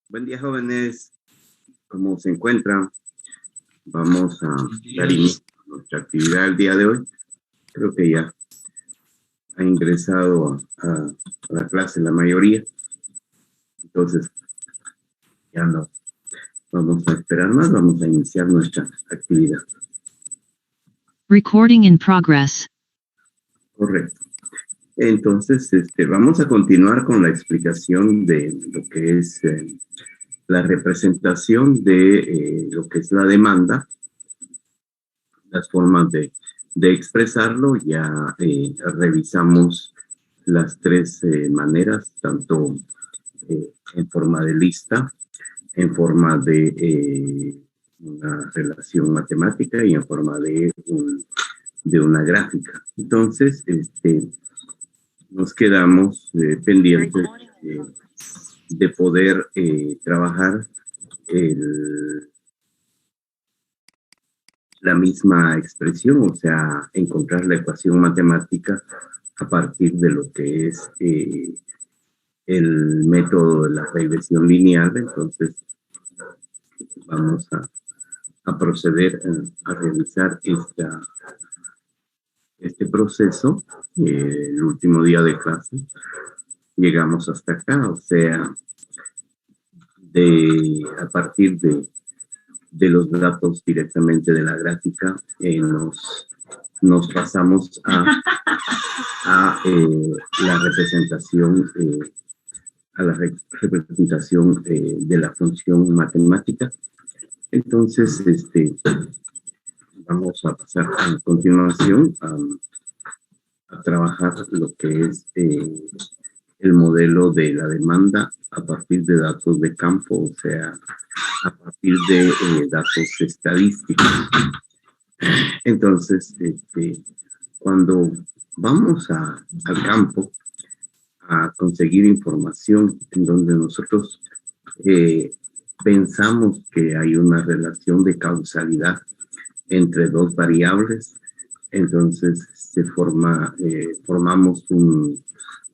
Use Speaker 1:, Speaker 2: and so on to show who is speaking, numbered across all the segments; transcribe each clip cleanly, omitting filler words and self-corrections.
Speaker 1: Buen día, jóvenes. ¿Cómo se encuentran? Vamos a dar inicio a nuestra actividad el día de hoy. Creo que ya ha ingresado a la clase la mayoría. Entonces, ya no vamos a esperar más. Vamos a iniciar nuestra actividad.
Speaker 2: Recording in progress.
Speaker 1: Correcto. Entonces, vamos a continuar con la explicación de lo que es la representación de lo que es la demanda, las formas de expresarlo. Ya revisamos las tres maneras, tanto en forma de lista, en forma de una relación matemática y en forma de una gráfica. Entonces, nos quedamos pendientes de poder trabajar la misma expresión, o sea, encontrar la ecuación matemática a partir de lo que es el método de la regresión lineal. Entonces, vamos a proceder a realizar este proceso. El último día de clase llegamos hasta acá, o sea, a partir de los datos directamente de la gráfica, nos pasamos a la representación, de la función matemática. Entonces, vamos a pasar a continuación a trabajar lo que es el modelo de la demanda a partir de datos de campo, o sea, a partir de datos estadísticos. Entonces, cuando vamos al campo a conseguir información en donde nosotros pensamos que hay una relación de causalidad entre dos variables, entonces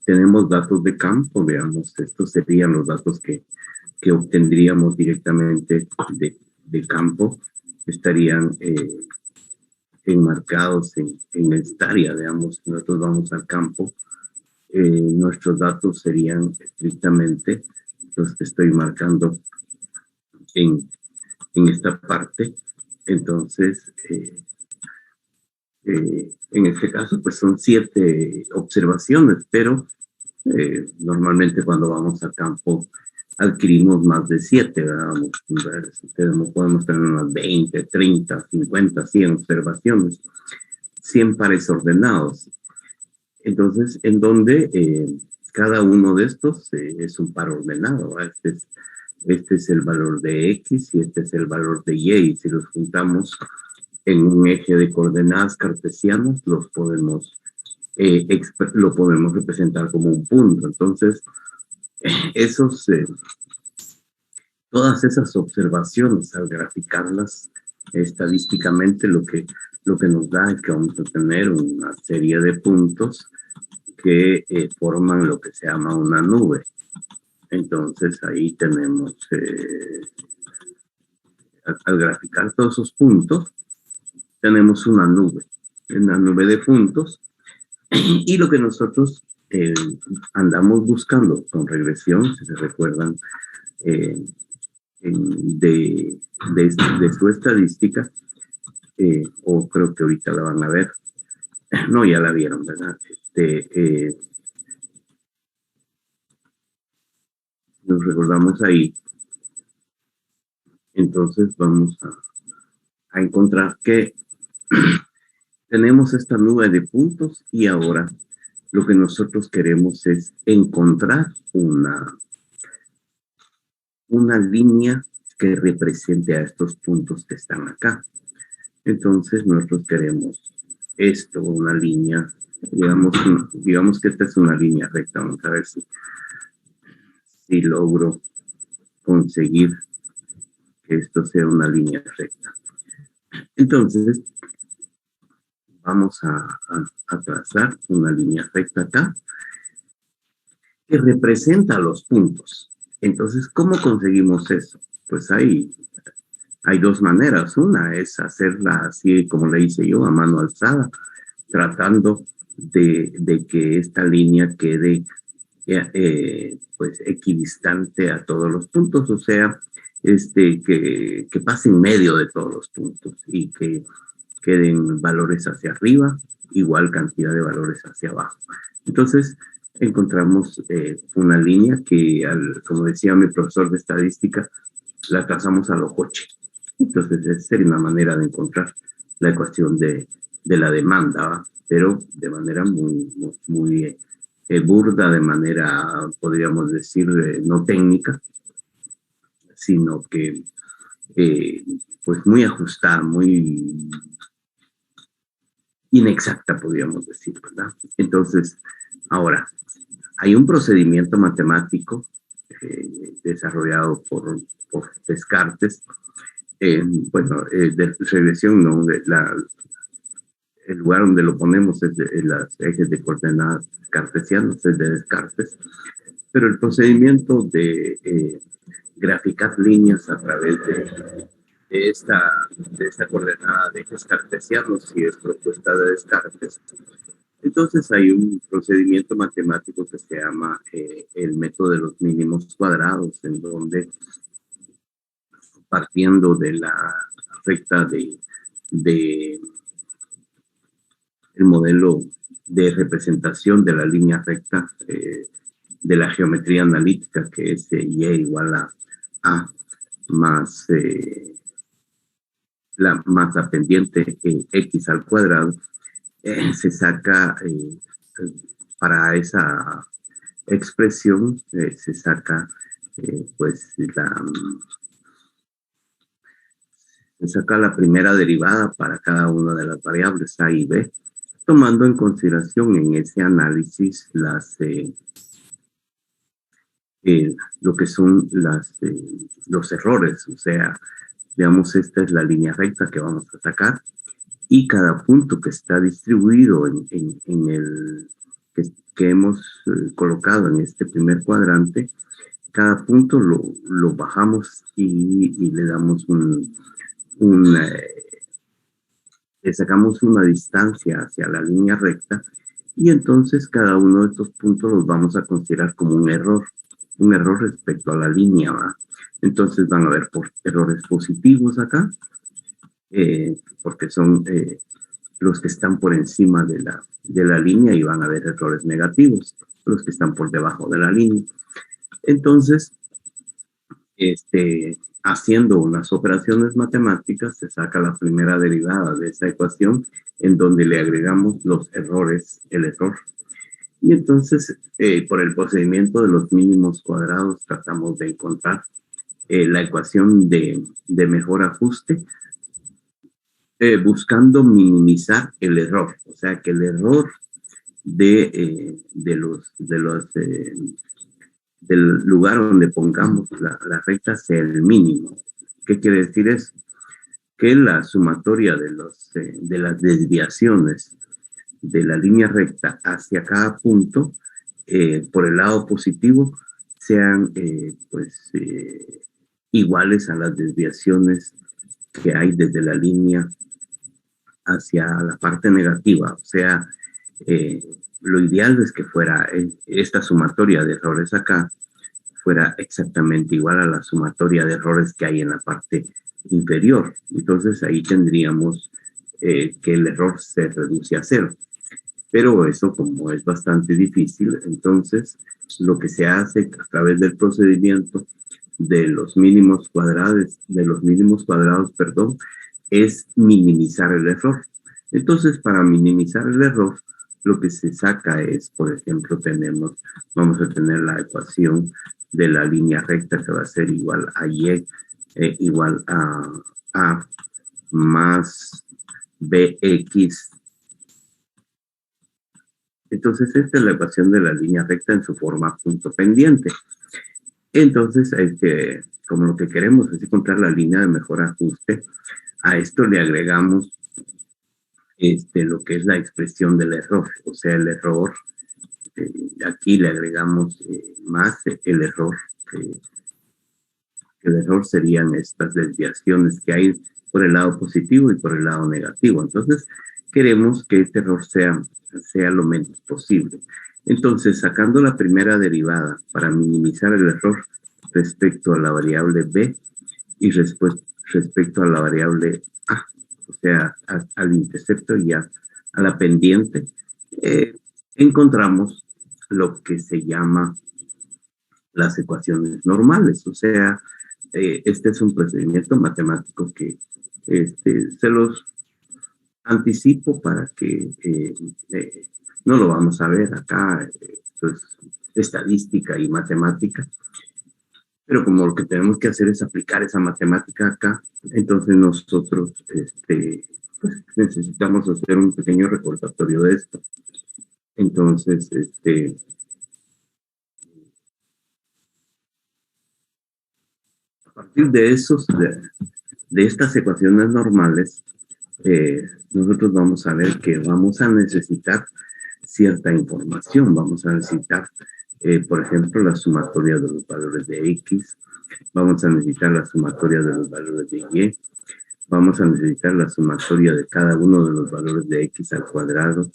Speaker 1: tenemos datos de campo. Veamos, estos serían los datos que obtendríamos directamente de campo, estarían enmarcados en esta área. Veamos, nosotros vamos al campo, nuestros datos serían estrictamente los que estoy marcando en esta parte. Entonces, en este caso, pues son 7 observaciones, pero normalmente cuando vamos al campo adquirimos más de 7, ¿verdad? Podemos tener unas 20, 30, 50, 100 observaciones, 100 pares ordenados. Entonces, en donde cada uno de estos es un par ordenado, ¿verdad? Este es el valor de X y este es el valor de Y, y si los juntamos en un eje de coordenadas cartesianas, lo podemos representar como un punto. Entonces, todas esas observaciones, al graficarlas estadísticamente, lo que nos da es que vamos a tener una serie de puntos que forman lo que se llama una nube. Entonces, ahí tenemos, al graficar todos esos puntos, tenemos una nube de puntos, y lo que nosotros andamos buscando con regresión, si se recuerdan de su estadística, o creo que ahorita la van a ver, no, ya la vieron, ¿verdad? Nos recordamos ahí. Entonces vamos a encontrar que tenemos esta nube de puntos, y ahora lo que nosotros queremos es encontrar una línea que represente a estos puntos que están acá. Entonces nosotros queremos esto, una línea, digamos que esta es una línea recta. Vamos a ver si logro conseguir que esto sea una línea recta. Entonces, vamos a trazar una línea recta acá que representa los puntos. Entonces, ¿cómo conseguimos eso? Pues hay dos maneras. Una es hacerla así como le hice yo, a mano alzada, tratando de que esta línea quede pues equidistante a todos los puntos, o sea, que pase en medio de todos los puntos y que queden valores hacia arriba, igual cantidad de valores hacia abajo. Entonces, encontramos una línea que, como decía mi profesor de estadística, la trazamos a lo coche. Entonces, esa sería una manera de encontrar la ecuación de la demanda, ¿va? Pero de manera muy burda, de manera, podríamos decir, no técnica, sino que eh, pues muy ajustada, muy inexacta, podríamos decir, ¿verdad? Entonces, ahora, hay un procedimiento matemático desarrollado por Descartes, bueno, de regresión, no, el lugar donde lo ponemos es en las ejes de coordenadas cartesianas, es de Descartes, pero el procedimiento de graficar líneas a través de esta coordenada de ejes cartesianos, si es propuesta de Descartes. Entonces hay un procedimiento matemático que se llama el método de los mínimos cuadrados, en donde partiendo de la recta de el modelo de representación de la línea recta de la geometría analítica, que es y igual a más la pendiente x al cuadrado, se saca para esa expresión, se saca pues se saca la primera derivada para cada una de las variables a y b, tomando en consideración en ese análisis lo que son los errores, o sea, digamos, esta es la línea recta que vamos a sacar y cada punto que está distribuido en el que hemos colocado en este primer cuadrante, cada punto lo bajamos y le damos le sacamos una distancia hacia la línea recta y entonces cada uno de estos puntos los vamos a considerar como un error respecto a la línea, ¿va? Entonces van a haber errores positivos acá, porque son los que están por encima de la línea, y van a haber errores negativos, los que están por debajo de la línea. Entonces, haciendo unas operaciones matemáticas, se saca la primera derivada de esa ecuación en donde le agregamos los errores, el error. Y entonces, por el procedimiento de los mínimos cuadrados, tratamos de encontrar la ecuación de mejor ajuste, buscando minimizar el error. O sea, que el error del lugar donde pongamos la recta sea el mínimo. ¿Qué quiere decir eso? Que la sumatoria de las desviaciones de la línea recta hacia cada punto, por el lado positivo, sean iguales a las desviaciones que hay desde la línea hacia la parte negativa. O sea, lo ideal es que fuera esta sumatoria de errores acá fuera exactamente igual a la sumatoria de errores que hay en la parte inferior. Entonces ahí tendríamos que el error se reduce a cero. Pero eso, como es bastante difícil, entonces lo que se hace a través del procedimiento de los mínimos cuadrados, perdón, es minimizar el error. Entonces, para minimizar el error, lo que se saca es, por ejemplo, vamos a tener la ecuación de la línea recta que va a ser igual a y igual a más bx. Entonces, esta es la ecuación de la línea recta en su forma punto pendiente. Entonces, como lo que queremos es encontrar la línea de mejor ajuste, a esto le agregamos lo que es la expresión del error. O sea, el error, aquí le agregamos más el error El error serían estas desviaciones que hay por el lado positivo y por el lado negativo. Entonces, queremos que este error sea lo menos posible. Entonces, sacando la primera derivada para minimizar el error respecto a la variable b y respecto a la variable a, o sea, al intercepto y a la pendiente, encontramos lo que se llama las ecuaciones normales. O sea, este es un procedimiento matemático que se los anticipo para que no lo vamos a ver acá, esto es estadística y matemática, pero como lo que tenemos que hacer es aplicar esa matemática acá, entonces nosotros pues necesitamos hacer un pequeño recordatorio de esto. Entonces, a partir de de estas ecuaciones normales, nosotros vamos a ver que vamos a necesitar cierta información. Vamos a necesitar, por ejemplo, la sumatoria de los valores de X. Vamos a necesitar la sumatoria de los valores de Y. Vamos a necesitar la sumatoria de cada uno de los valores de X al cuadrado.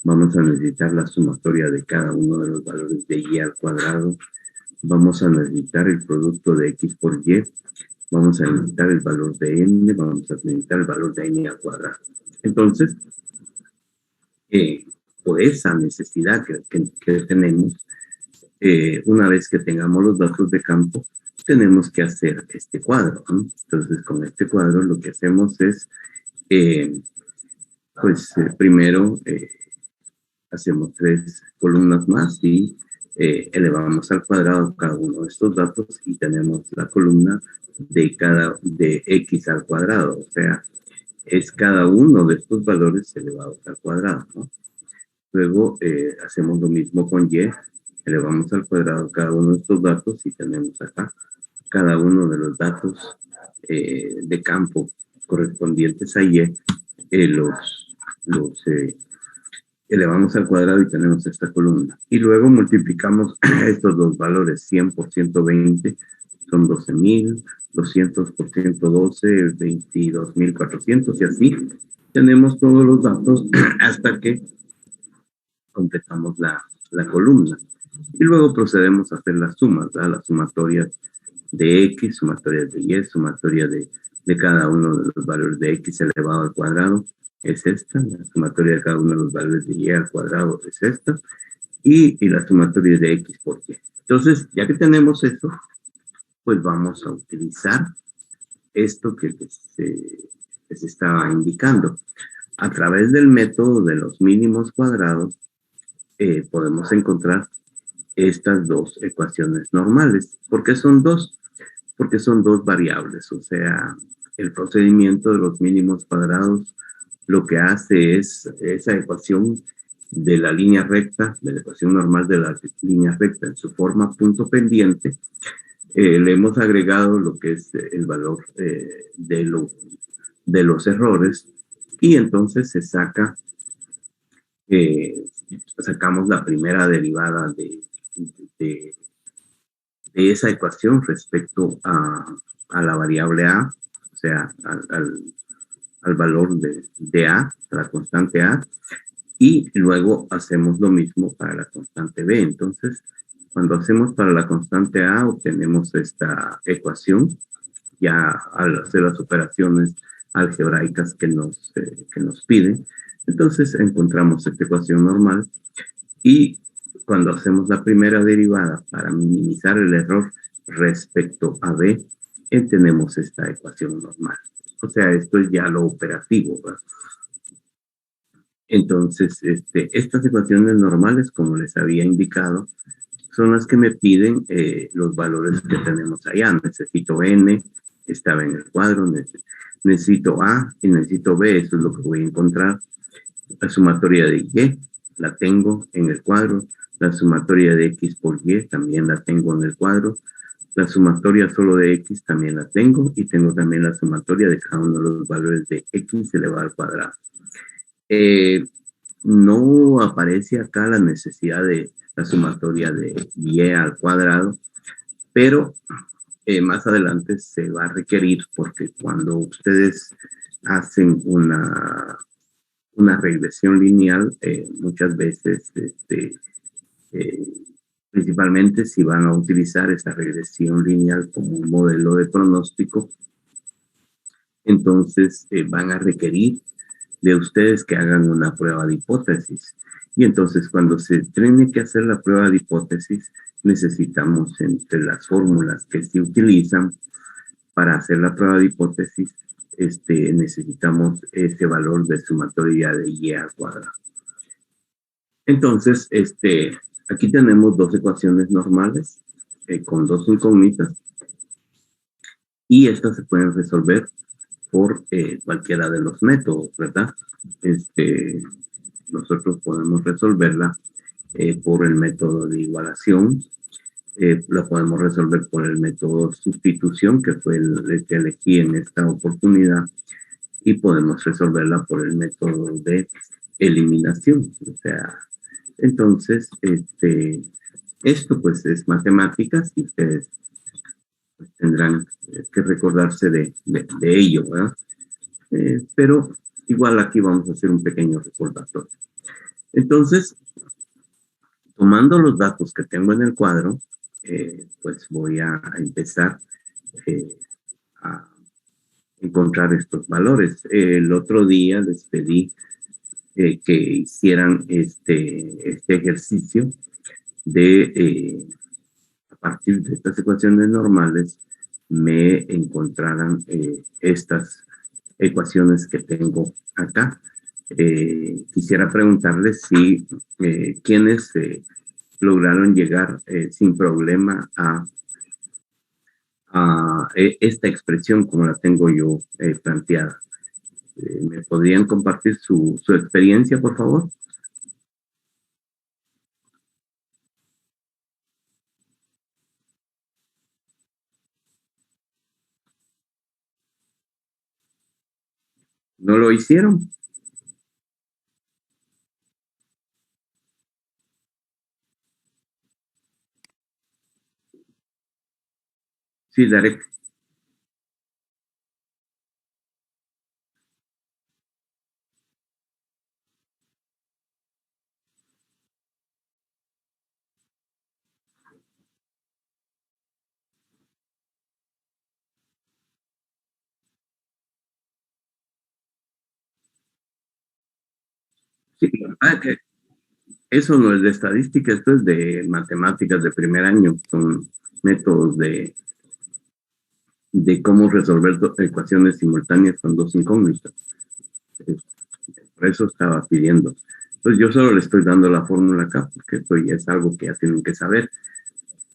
Speaker 1: Vamos a necesitar la sumatoria de cada uno de los valores de Y al cuadrado. Vamos a necesitar el producto de X por Y. Vamos a necesitar el valor de n, vamos a necesitar el valor de n al cuadrado. Entonces, por esa necesidad que tenemos, una vez que tengamos los datos de campo, tenemos que hacer este cuadro, ¿no? Entonces, con este cuadro lo que hacemos es, primero hacemos 3 columnas más y elevamos al cuadrado cada uno de estos datos y tenemos la columna de x al cuadrado, o sea, es cada uno de estos valores elevados al cuadrado, ¿no? Luego hacemos lo mismo con y, elevamos al cuadrado cada uno de estos datos y tenemos acá cada uno de los datos de campo correspondientes a y, los elevamos al cuadrado y tenemos esta columna. Y luego multiplicamos estos dos valores, 100 por 120 son 12.000, 200 por 112, 22.400 y así tenemos todos los datos hasta que completamos la columna. Y luego procedemos a hacer las sumas, ¿verdad? Las sumatorias de X, sumatorias de Y, sumatoria de cada uno de los valores de X elevado al cuadrado es esta, la sumatoria de cada uno de los valores de Y al cuadrado es esta, y la sumatoria de X por Y. Entonces, ya que tenemos eso, pues vamos a utilizar esto que les estaba indicando. A través del método de los mínimos cuadrados, podemos encontrar estas dos ecuaciones normales. ¿Por qué son dos? Porque son dos variables, o sea, el procedimiento de los mínimos cuadrados lo que hace es esa ecuación de la línea recta, de la ecuación normal de la línea recta en su forma punto pendiente, le hemos agregado lo que es el valor de los errores y entonces se saca, sacamos la primera derivada de esa ecuación respecto a la variable a, o sea, al valor de a la constante a, y luego hacemos lo mismo para la constante b. Entonces, cuando hacemos para la constante a, obtenemos esta ecuación, ya al hacer las operaciones algebraicas que nos piden. Entonces, encontramos esta ecuación normal y cuando hacemos la primera derivada para minimizar el error respecto a b, tenemos esta ecuación normal. O sea, esto es ya lo operativo, ¿verdad? Entonces, estas ecuaciones normales, como les había indicado, son las que me piden los valores que tenemos allá. Necesito n, estaba en el cuadro, necesito a y necesito b, eso es lo que voy a encontrar. La sumatoria de y la tengo en el cuadro, la sumatoria de x por y también la tengo en el cuadro, la sumatoria solo de x también la tengo y tengo también la sumatoria de cada uno de los valores de x elevado al cuadrado. No aparece acá la necesidad de la sumatoria de y al cuadrado, pero más adelante se va a requerir, porque cuando ustedes hacen una regresión lineal, muchas veces, eh, principalmente si van a utilizar esa regresión lineal como un modelo de pronóstico, entonces van a requerir de ustedes que hagan una prueba de hipótesis. Y entonces cuando se tiene que hacer la prueba de hipótesis, necesitamos entre las fórmulas que se utilizan para hacer la prueba de hipótesis, necesitamos ese valor de sumatoria de y al cuadrado. Entonces, aquí tenemos dos ecuaciones normales con dos incógnitas y estas se pueden resolver por cualquiera de los métodos, ¿verdad? Nosotros podemos resolverla por el método de igualación, la podemos resolver por el método de sustitución, que fue el que elegí en esta oportunidad, y podemos resolverla por el método de eliminación. O sea, entonces, esto pues es matemáticas y ustedes pues, tendrán que recordarse de ello, ¿verdad? Pero igual aquí vamos a hacer un pequeño recordatorio. Entonces, tomando los datos que tengo en el cuadro, pues voy a empezar a encontrar estos valores. El otro día les pedí que hicieran este ejercicio de, a partir de estas ecuaciones normales, me encontraran estas ecuaciones que tengo acá. Quisiera preguntarles si quienes lograron llegar sin problema a esta expresión como la tengo yo planteada. ¿Me podrían compartir su experiencia, por favor? ¿No lo hicieron? Sí, Darek. Sí, que eso no es de estadística, esto es de matemáticas de primer año, son métodos de cómo resolver ecuaciones simultáneas con dos incógnitas. Por eso estaba pidiendo. Pues yo solo le estoy dando la fórmula acá, porque esto ya es algo que ya tienen que saber.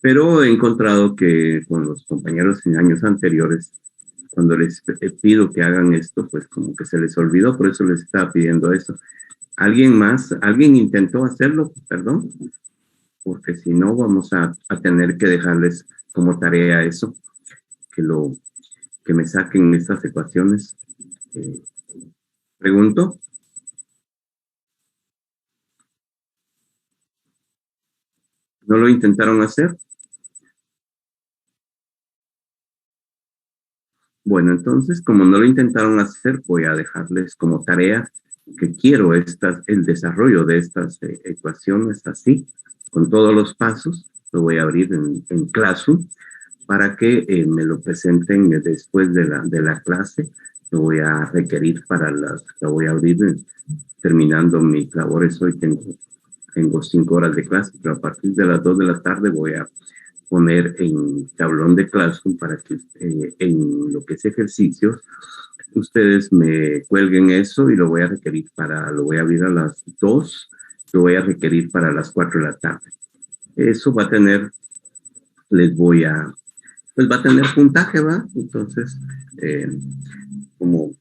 Speaker 1: Pero he encontrado que con los compañeros en años anteriores, cuando les pido que hagan esto, pues como que se les olvidó, por eso les estaba pidiendo eso. ¿Alguien más? ¿Alguien intentó hacerlo? Perdón, porque si no vamos a tener que dejarles como tarea eso, que lo que me saquen estas ecuaciones. Eh, Pregunto, ¿no lo intentaron hacer? Bueno, entonces, como no lo intentaron hacer, voy a dejarles como tarea que quiero el desarrollo de estas ecuaciones así, con todos los pasos. Lo voy a abrir en Classroom para que me lo presenten después de la clase. Lo voy a requerir lo voy a abrir terminando mis labores. Hoy tengo 5 horas de clase, pero a partir de las 2 de la tarde voy a poner en tablón de Classroom para que en lo que es ejercicios, ustedes me cuelguen eso y lo voy a abrir a las 2, lo voy a requerir para las 4 de la tarde. Eso va a tener, les voy a, pues va a tener puntaje, ¿va? Entonces, eh, como,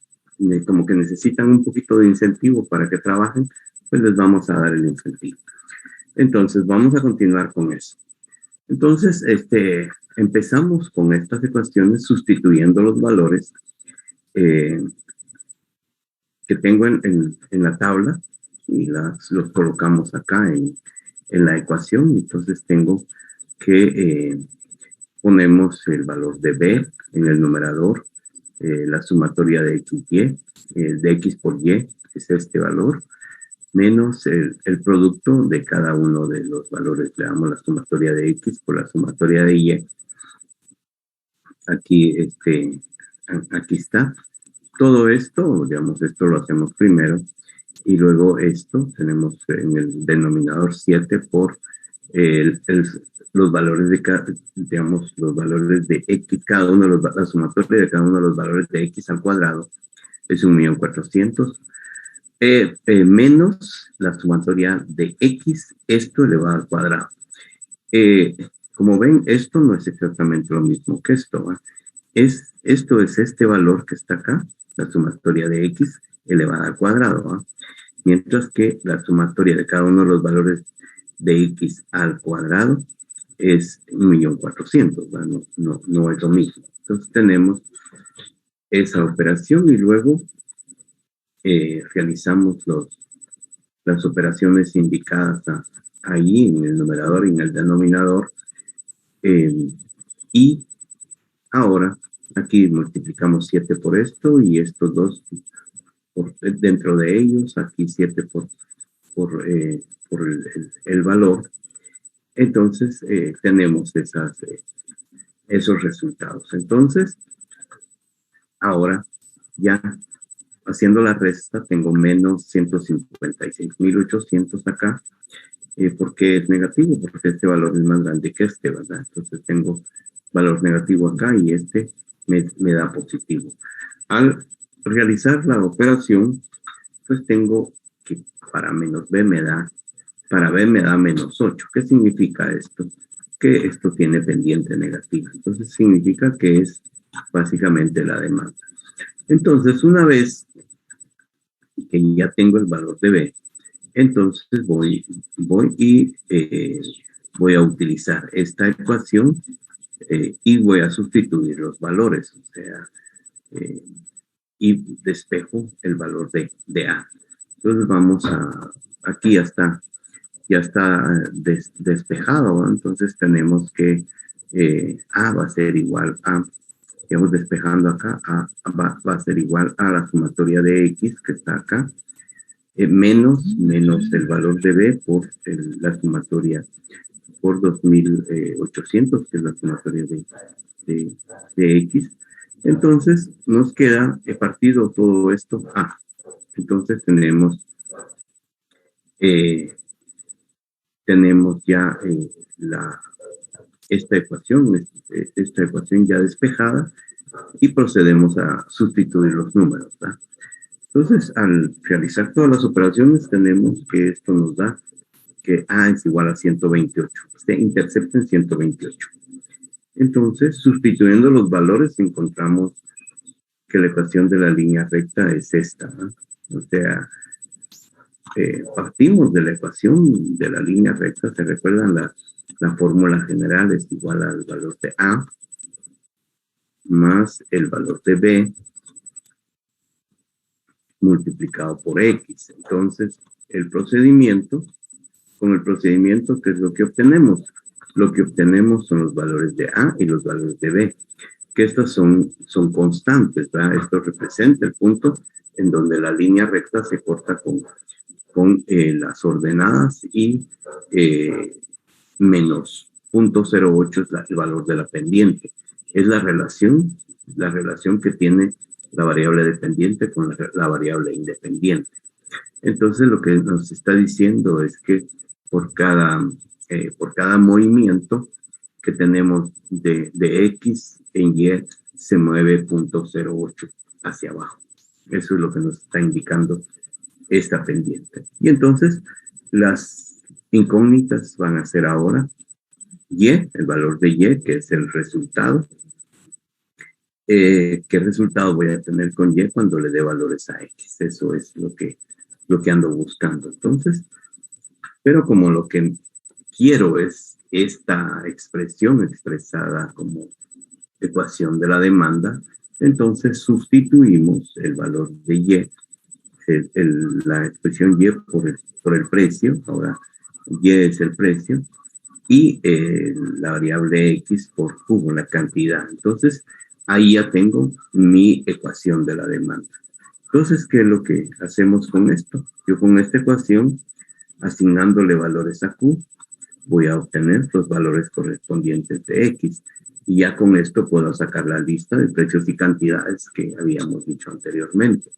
Speaker 1: como que necesitan un poquito de incentivo para que trabajen, pues les vamos a dar el incentivo. Entonces, vamos a continuar con eso. Entonces, empezamos con estas ecuaciones sustituyendo los valores eh, que tengo en la tabla y los colocamos acá en la ecuación. Entonces, tengo que ponemos el valor de B en el numerador, la sumatoria de X, Y, de X por Y, es este valor, menos el producto de cada uno de los valores. Le damos la sumatoria de X por la sumatoria de Y. Aquí, aquí está. Todo esto, digamos, esto lo hacemos primero. Y luego esto, tenemos en el denominador 7 por los valores de cada, digamos, los valores de X, cada uno de los, la sumatoria de cada uno de los valores de X al cuadrado es 1.400.000, menos la sumatoria de X, esto elevado al cuadrado. Como ven, esto no es exactamente lo mismo que esto, ¿va? Esto es este valor que está acá, la sumatoria de X elevada al cuadrado, ¿va? Mientras que la sumatoria de cada uno de los valores de X al cuadrado es 1.400.000, no es lo mismo. Entonces tenemos esa operación y luego realizamos las operaciones indicadas ahí en el numerador y en el denominador. Y ahora aquí multiplicamos 7 por esto y estos dos dentro de ellos, aquí 7 por el valor. Entonces tenemos esos resultados. Entonces, ahora ya haciendo la resta, tengo menos 156.800 acá. ¿Por qué es negativo? Porque este valor es más grande que este, ¿verdad? Entonces tengo valor negativo acá y este me da positivo. Al realizar la operación, pues tengo que para menos B me da, para B me da menos 8. ¿Qué significa esto? Que esto tiene pendiente negativa. Entonces significa que es básicamente la demanda. Entonces, una vez que ya tengo el valor de B, entonces voy y voy a utilizar esta ecuación y voy a sustituir los valores, o sea, y despejo el valor de A. Entonces vamos aquí ya está despejado, ¿no? Entonces tenemos que A va a ser igual a, estamos despejando acá, va a ser igual a la sumatoria de X que está acá, menos el valor de B por la sumatoria por 2.800, que es la sumatoria de X. Entonces nos queda, he partido todo esto A. Entonces tenemos ya esta ecuación ya despejada y procedemos a sustituir los números, ¿verdad? Entonces, al realizar todas las operaciones, tenemos que esto nos da que A es igual a 128. Se intercepta en 128. Entonces, sustituyendo los valores, encontramos que la ecuación de la línea recta es esta, ¿no? O sea, partimos de la ecuación de la línea recta. ¿Se recuerdan? La fórmula general es igual al valor de A más el valor de B multiplicado por X. Entonces, con el procedimiento, ¿qué es lo que obtenemos? Lo que obtenemos son los valores de A y los valores de B, que estas son constantes, ¿verdad? Esto representa el punto en donde la línea recta se corta con las ordenadas y menos 0.08 es el valor de la pendiente. Es la relación que tiene la variable dependiente con la variable independiente. Entonces lo que nos está diciendo es que por cada movimiento que tenemos de X en Y se mueve 0.08 hacia abajo. Eso es lo que nos está indicando esta pendiente. Y entonces las incógnitas van a ser ahora Y, el valor de Y, que es el resultado. ¿Qué resultado voy a tener con Y cuando le dé valores a X? Eso es lo que ando buscando. Entonces, pero como lo que quiero es esta expresión expresada como ecuación de la demanda, entonces sustituimos el valor de Y, la expresión Y por el precio. Ahora Y es el precio y la variable X por Q, la cantidad. Entonces, ahí ya tengo mi ecuación de la demanda. Entonces, ¿qué es lo que hacemos con esto? Yo con esta ecuación, asignándole valores a Q, voy a obtener los valores correspondientes de X. Y ya con esto puedo sacar la lista de precios y cantidades que habíamos dicho anteriormente.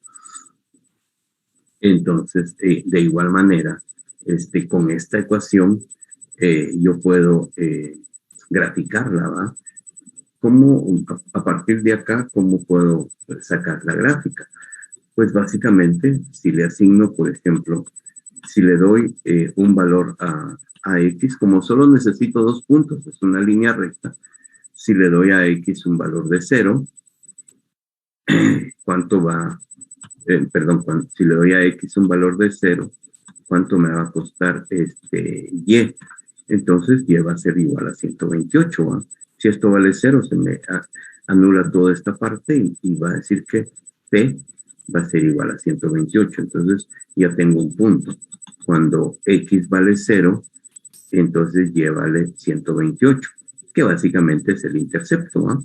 Speaker 1: Entonces, de igual manera, con esta ecuación, yo puedo graficarla, ¿va? ¿Cómo, a partir de acá, cómo puedo sacar la gráfica? Pues básicamente, si le asigno, por ejemplo, si le doy un valor a X, como solo necesito 2 puntos, es una línea recta, si le doy a X un valor de 0, ¿cuánto va? Si le doy a X un valor de 0, ¿cuánto me va a costar Y? Entonces Y va a ser igual a 128, ¿va? Si esto vale 0, se me anula toda esta parte y va a decir que P va a ser igual a 128. Entonces ya tengo un punto. Cuando X vale 0, entonces Y vale 128, que básicamente es el intercepto, ¿va?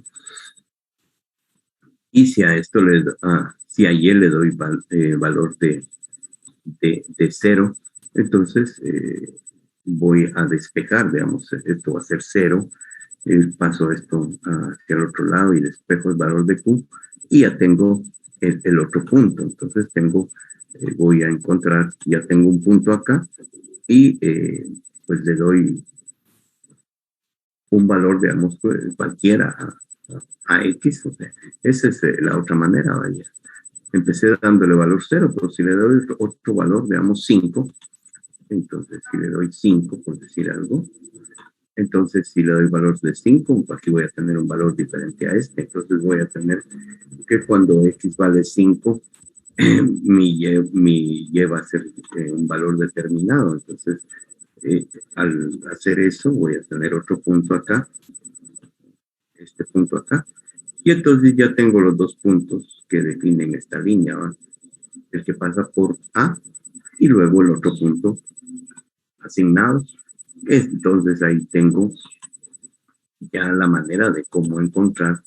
Speaker 1: Y si a esto si a Y le doy valor de 0, entonces voy a despejar, digamos, esto va a ser 0, paso esto hacia el otro lado y despejo el valor de Q y ya tengo el otro punto. Entonces voy a encontrar, ya tengo un punto acá y pues le doy un valor, digamos, cualquiera a X. O sea, esa es la otra manera, vaya. Empecé dándole valor 0, pero si le doy otro valor, digamos 5, entonces si le doy 5, por decir algo, entonces si le doy valor de 5, aquí voy a tener un valor diferente a este, entonces voy a tener que cuando X vale 5, mi Y va a ser un valor determinado, entonces al hacer eso voy a tener otro punto acá, este punto acá, y entonces ya tengo los dos puntos que definen esta línea, ¿va? El que pasa por A y luego el otro punto asignado. Entonces ahí tengo ya la manera de cómo encontrar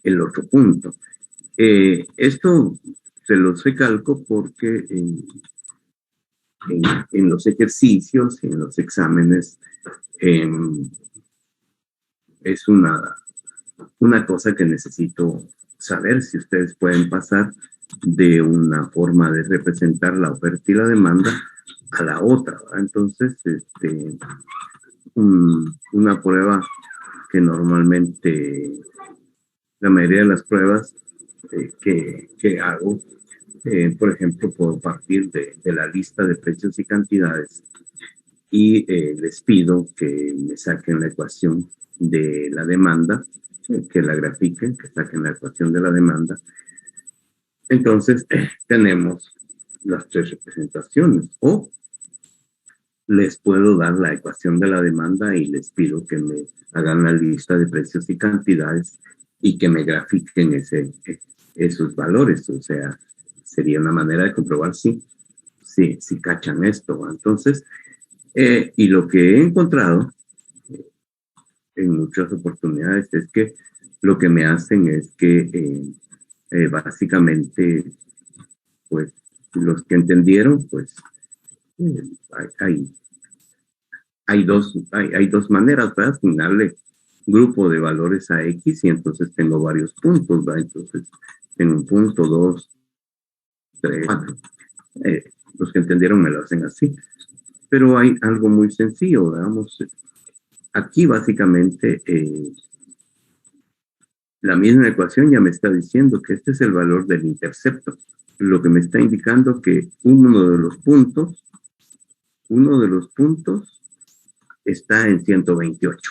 Speaker 1: el otro punto. Esto se los recalco porque en los ejercicios, en los exámenes, es una cosa que necesito saber si ustedes pueden pasar de una forma de representar la oferta y la demanda a la otra, ¿verdad? Entonces, una prueba que normalmente, la mayoría de las pruebas que hago, por ejemplo, puedo partir de la lista de precios y cantidades y les pido que me saquen la ecuación de la demanda, que la grafiquen, que saquen la ecuación de la demanda. Entonces, tenemos las tres representaciones. O les puedo dar la ecuación de la demanda y les pido que me hagan la lista de precios y cantidades y que me grafiquen esos valores. O sea, sería una manera de comprobar si cachan esto. Entonces, y lo que he encontrado en muchas oportunidades es que lo que me hacen es que básicamente, pues, los que entendieron, pues, eh, hay, hay dos maneras, ¿verdad? Asignarle grupo de valores a X y entonces tengo varios puntos, ¿verdad? Entonces, tengo un punto, 2, 3, 4. Los que entendieron me lo hacen así. Pero hay algo muy sencillo, digamos. Aquí básicamente la misma ecuación ya me está diciendo que este es el valor del intercepto, lo que me está indicando que uno de los puntos está en 128.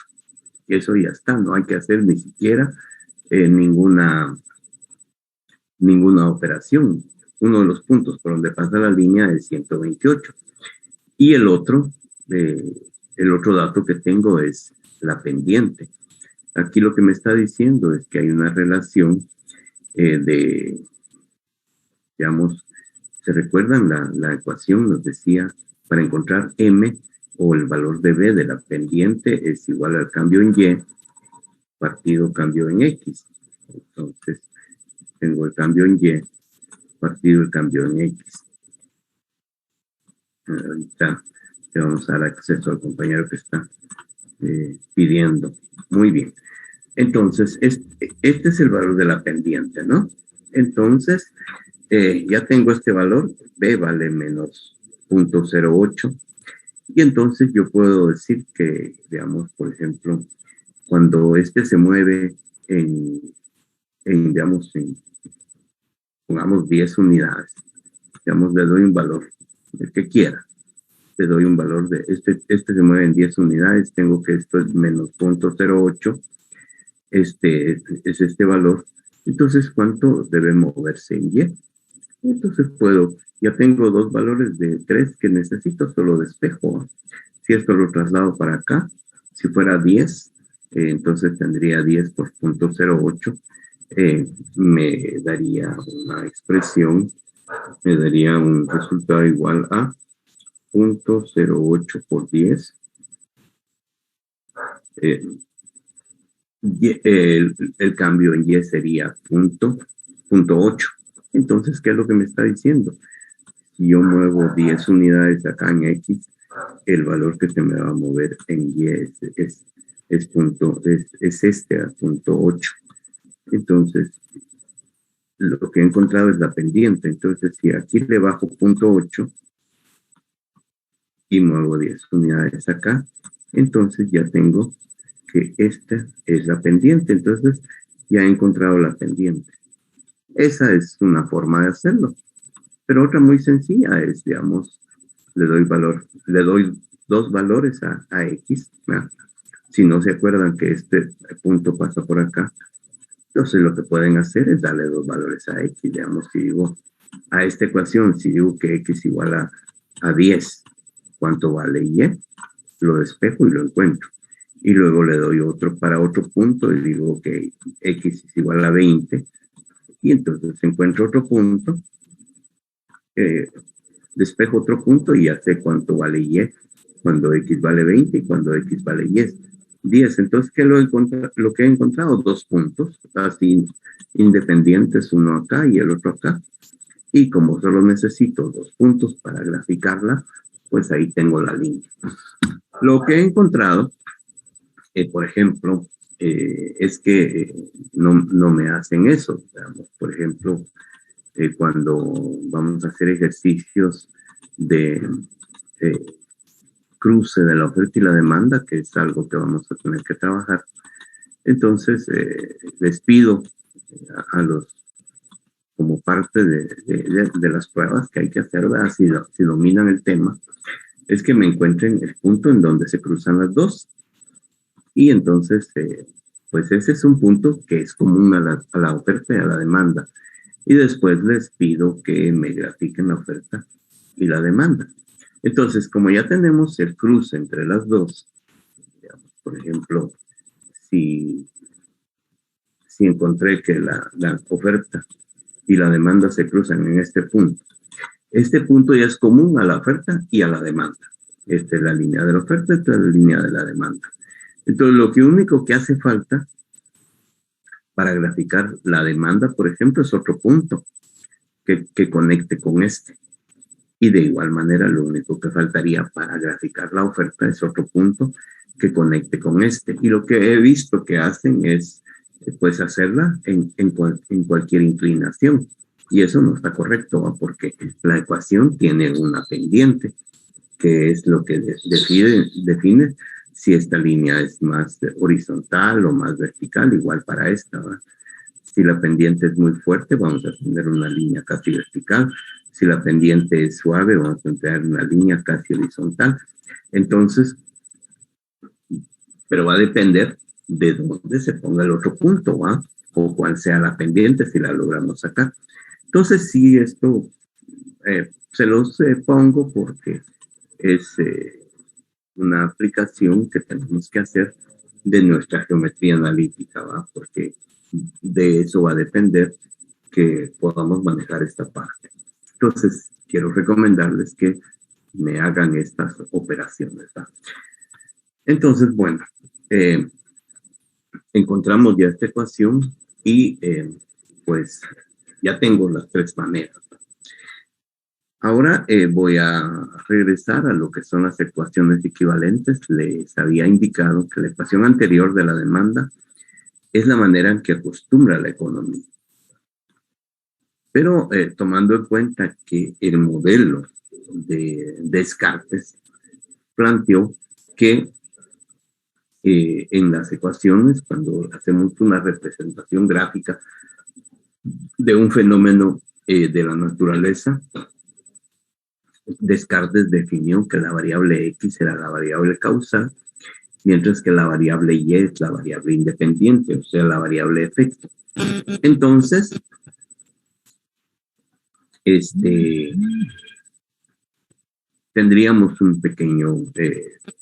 Speaker 1: Y eso ya está, no hay que hacer ni siquiera ninguna operación. Uno de los puntos por donde pasa la línea es 128. Y el otro dato que tengo es la pendiente. Aquí lo que me está diciendo es que hay una relación digamos, ¿se recuerdan? La ecuación nos decía, para encontrar M o el valor de B de la pendiente es igual al cambio en Y partido cambio en X. Entonces, tengo el cambio en Y partido el cambio en X. Ahorita le vamos a dar acceso al compañero que está pidiendo. Muy bien. Entonces, este es el valor de la pendiente, ¿no? Entonces, ya tengo este valor, B vale menos 0.08. Y entonces yo puedo decir que, digamos, por ejemplo, cuando este se mueve digamos, pongamos 10 unidades, digamos, le doy un valor, el que quiera, le doy un valor de, este se mueve en 10 unidades, tengo que esto es menos 0.08, este es este valor, entonces, ¿cuánto debe moverse en Y? Entonces ya tengo dos valores de 3 que necesito, solo despejo. Si esto lo traslado para acá, si fuera 10, entonces tendría 10 por 0.08, me daría una expresión, me daría un resultado igual a 0.08 por 10. El cambio en Y sería 0.8. Entonces, ¿qué es lo que me está diciendo? Si yo muevo 10 unidades acá en X, el valor que se me va a mover en Y es este, a 0.8. Entonces, lo que he encontrado es la pendiente. Entonces, si aquí le bajo 0.8 y muevo 10 unidades acá, entonces ya tengo que esta es la pendiente. Entonces, ya he encontrado la pendiente. Esa es una forma de hacerlo. Pero otra muy sencilla es, digamos, le doy dos valores a X, ¿verdad? Si no se acuerdan que este punto pasa por acá, entonces lo que pueden hacer es darle dos valores a X. Digamos, si digo a esta ecuación, si digo que X igual a 10, ¿cuánto vale Y? Lo despejo y lo encuentro. Y luego le doy otro para otro punto y digo que X es igual a 20. Y entonces encuentro otro punto, despejo otro punto y ya sé cuánto vale Y. Cuando X vale 20 y cuando X vale 10. Entonces, ¿qué lo que he encontrado? Dos puntos, así independientes, uno acá y el otro acá. Y como solo necesito dos puntos para graficarla, pues ahí tengo la línea. Lo que he encontrado, por ejemplo, es que no me hacen eso. Digamos, por ejemplo, cuando vamos a hacer ejercicios de cruce de la oferta y la demanda, que es algo que vamos a tener que trabajar. Entonces, les pido a los, como parte de las pruebas que hay que hacer, si dominan el tema, es que me encuentren el punto en donde se cruzan las dos. Y entonces, pues ese es un punto que es común a la oferta y a la demanda. Y después les pido que me grafiquen la oferta y la demanda. Entonces, como ya tenemos el cruce entre las dos, digamos, por ejemplo, si encontré que la oferta y la demanda se cruzan en este punto ya es común a la oferta y a la demanda. Esta es la línea de la oferta, esta es la línea de la demanda. Entonces, lo único que hace falta para graficar la demanda, por ejemplo, es otro punto que conecte con este. Y de igual manera, lo único que faltaría para graficar la oferta es otro punto que conecte con este. Y lo que he visto que hacen es, pues, hacerla en cualquier inclinación. Y eso no está correcto, ¿no? Porque la ecuación tiene una pendiente, que es lo que define si esta línea es más horizontal o más vertical, igual para esta, ¿verdad? Si la pendiente es muy fuerte, vamos a tener una línea casi vertical. Si la pendiente es suave, vamos a tener una línea casi horizontal. Entonces, pero va a depender de dónde se ponga el otro punto, ¿va? O cuál sea la pendiente, si la logramos sacar. Entonces, sí, esto se los pongo porque es una aplicación que tenemos que hacer de nuestra geometría analítica, ¿va? Porque de eso va a depender que podamos manejar esta parte. Entonces, quiero recomendarles que me hagan estas operaciones, ¿verdad? Entonces, bueno, encontramos ya esta ecuación y pues ya tengo las tres maneras. Ahora voy a regresar a lo que son las ecuaciones equivalentes. Les había indicado que la ecuación anterior de la demanda es la manera en que acostumbra la economía. Pero tomando en cuenta que el modelo de Descartes planteó que en las ecuaciones, cuando hacemos una representación gráfica de un fenómeno de la naturaleza, Descartes definió que la variable X era la variable causal, mientras que la variable Y es la variable independiente, o sea, la variable efecto. Entonces, tendríamos un pequeño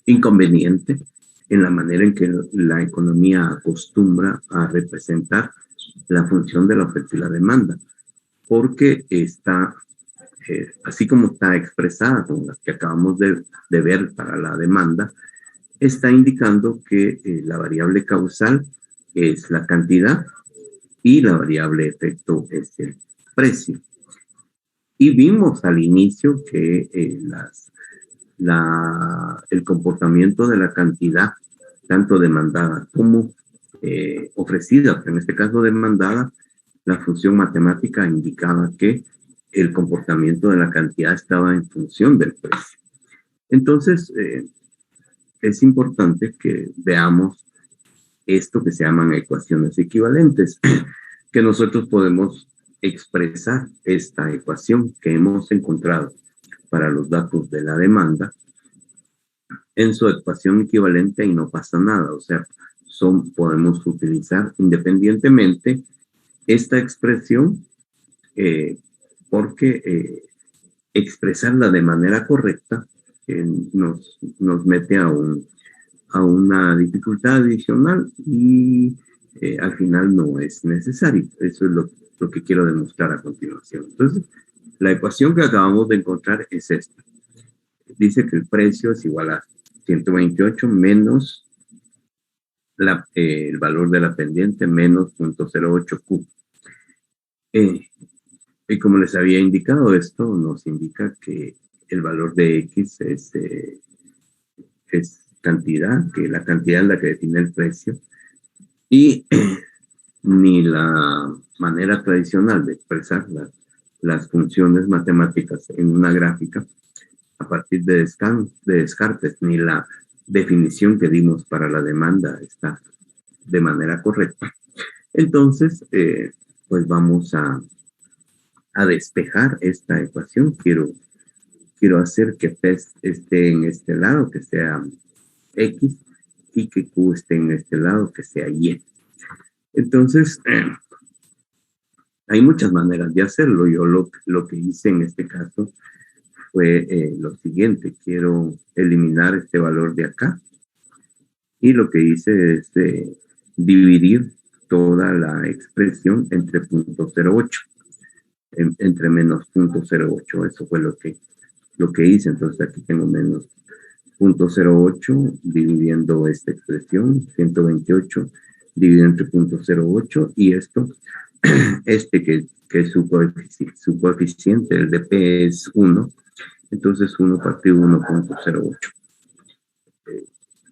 Speaker 1: inconveniente en la manera en que la economía acostumbra a representar la función de la oferta y la demanda, porque está, así como está expresada con las que acabamos de ver para la demanda, está indicando que la variable causal es la cantidad y la variable efecto es el precio. Y vimos al inicio que el comportamiento de la cantidad, tanto demandada como ofrecida, en este caso demandada, la función matemática indicaba que el comportamiento de la cantidad estaba en función del precio. Entonces, es importante que veamos esto que se llaman ecuaciones equivalentes, que nosotros podemos expresar esta ecuación que hemos encontrado para los datos de la demanda en su ecuación equivalente y no pasa nada. O sea, podemos utilizar independientemente esta expresión porque expresarla de manera correcta nos mete a una dificultad adicional y al final no es necesario. Eso es lo que quiero demostrar a continuación. Entonces, la ecuación que acabamos de encontrar es esta. Dice que el precio es igual a 128 menos el valor de la pendiente menos 0.08 Q. Y como les había indicado, esto nos indica que el valor de X es cantidad, que la cantidad es la que define el precio, y ni la manera tradicional de expresar las funciones matemáticas en una gráfica a partir de Descartes, ni la definición que dimos para la demanda está de manera correcta. Entonces, pues vamos a despejar esta ecuación. Quiero hacer que P esté en este lado, que sea X, y que Q esté en este lado, que sea Y. Entonces, hay muchas maneras de hacerlo. Yo lo que hice en este caso fue lo siguiente. Quiero eliminar este valor de acá. Y lo que hice es dividir toda la expresión entre 0.08. Entre menos 0.08. Eso fue lo que hice. Entonces aquí tengo menos 0.08 dividiendo esta expresión, 128 dividido entre 0.08 y esto, que es su coeficiente, el de P es 1, entonces 1 partido 1.08.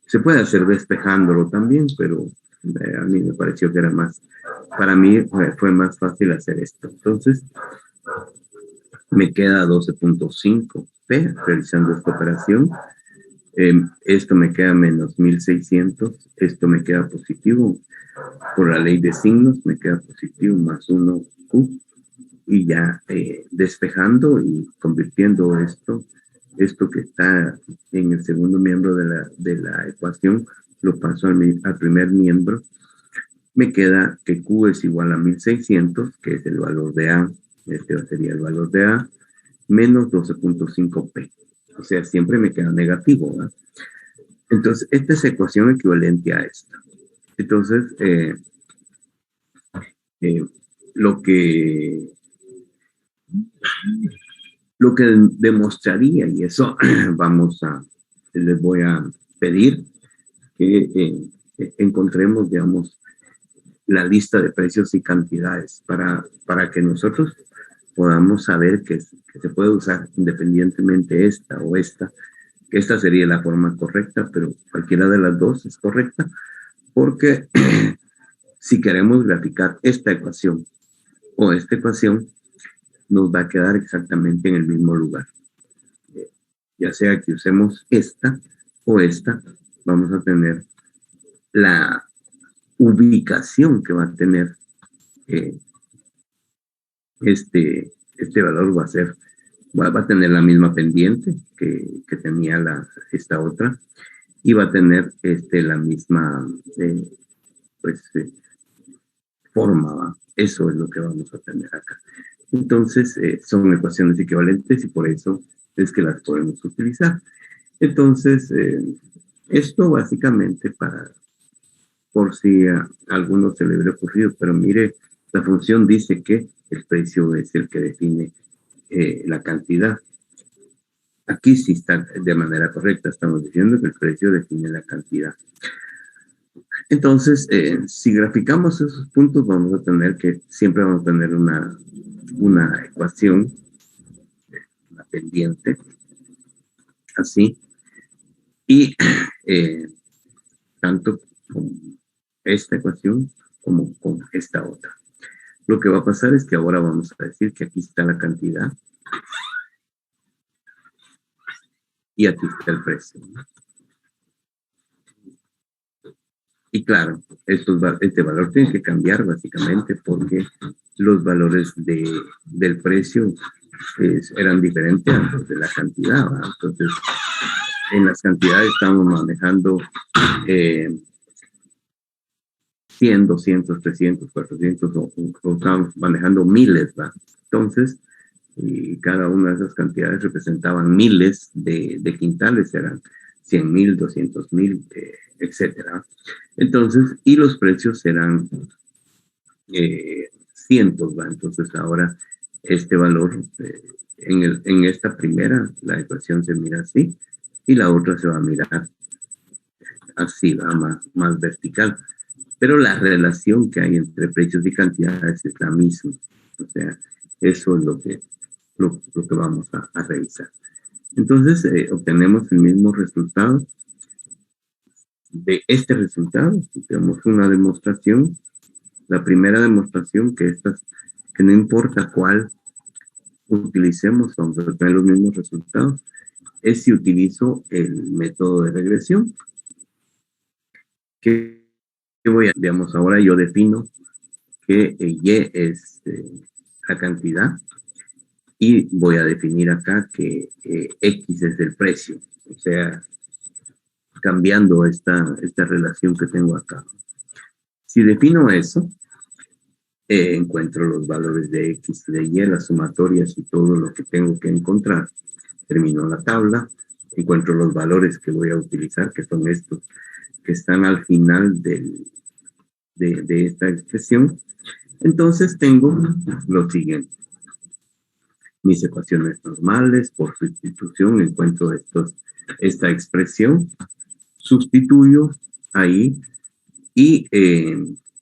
Speaker 1: Se puede hacer despejándolo también, pero a mí me pareció que era más, para mí fue más fácil hacer esto. Entonces, me queda 12.5 P realizando esta operación. Esto me queda menos 1600, esto me queda positivo, por la ley de signos me queda positivo más 1 Q, y ya despejando y convirtiendo esto que está en el segundo miembro de la ecuación, lo paso al primer miembro, me queda que Q es igual a 1600, que es el valor de A, este sería el valor de A, menos 12.5 P. O sea, siempre me queda negativo, ¿verdad? Entonces, esta es ecuación equivalente a esta. Entonces, lo que Lo que demostraría, y eso les voy a pedir que encontremos, digamos, la lista de precios y cantidades para que nosotros podamos saber que se puede usar independientemente esta o esta, que esta sería la forma correcta, pero cualquiera de las dos es correcta, porque si queremos graficar esta ecuación o esta ecuación, nos va a quedar exactamente en el mismo lugar. Ya sea que usemos esta o esta, vamos a tener la ubicación que va a tener eh, este valor va a tener la misma pendiente que tenía esta otra y va a tener la misma pues, forma, ¿va? Eso es lo que vamos a tener acá. Entonces, son ecuaciones equivalentes y por eso es que las podemos utilizar. Entonces, esto básicamente por si a alguno se le hubiera ocurrido, pero mire, la función dice que el precio es el que define la cantidad. Aquí sí está de manera correcta, estamos diciendo que el precio define la cantidad. Entonces, si graficamos esos puntos, vamos a tener que siempre vamos a tener una ecuación, una pendiente, así, y tanto con esta ecuación como con esta otra. Lo que va a pasar es que ahora vamos a decir que aquí está la cantidad y aquí está el precio. Y claro, este valor tiene que cambiar básicamente porque los valores del precio eran diferentes a los de la cantidad, ¿verdad? Entonces, en las cantidades estamos manejando 100, 200, 300, 400, o estamos manejando miles, ¿verdad? Entonces, y cada una de esas cantidades representaban miles de quintales, eran 100,000, 200,000, etcétera. Entonces, y los precios eran cientos, ¿va? Entonces ahora este valor, en esta primera, la ecuación se mira así, y la otra se va a mirar así, ¿va? Más vertical. Pero la relación que hay entre precios y cantidades es la misma. O sea, eso es lo que vamos a revisar. Entonces, obtenemos el mismo resultado. De este resultado, tenemos una demostración. La primera demostración que no importa cuál utilicemos, vamos a tener los mismos resultados, es si utilizo el método de regresión. ¿Qué voy a, digamos, ahora yo defino que Y es la cantidad y voy a definir acá que X es el precio, o sea, cambiando esta relación que tengo acá. Si defino eso, encuentro los valores de X y de Y, las sumatorias y todo lo que tengo que encontrar. Termino la tabla, encuentro los valores que voy a utilizar, que son estos, que están al final de esta expresión. Entonces tengo lo siguiente. Mis ecuaciones normales, por sustitución, encuentro esta expresión, sustituyo ahí y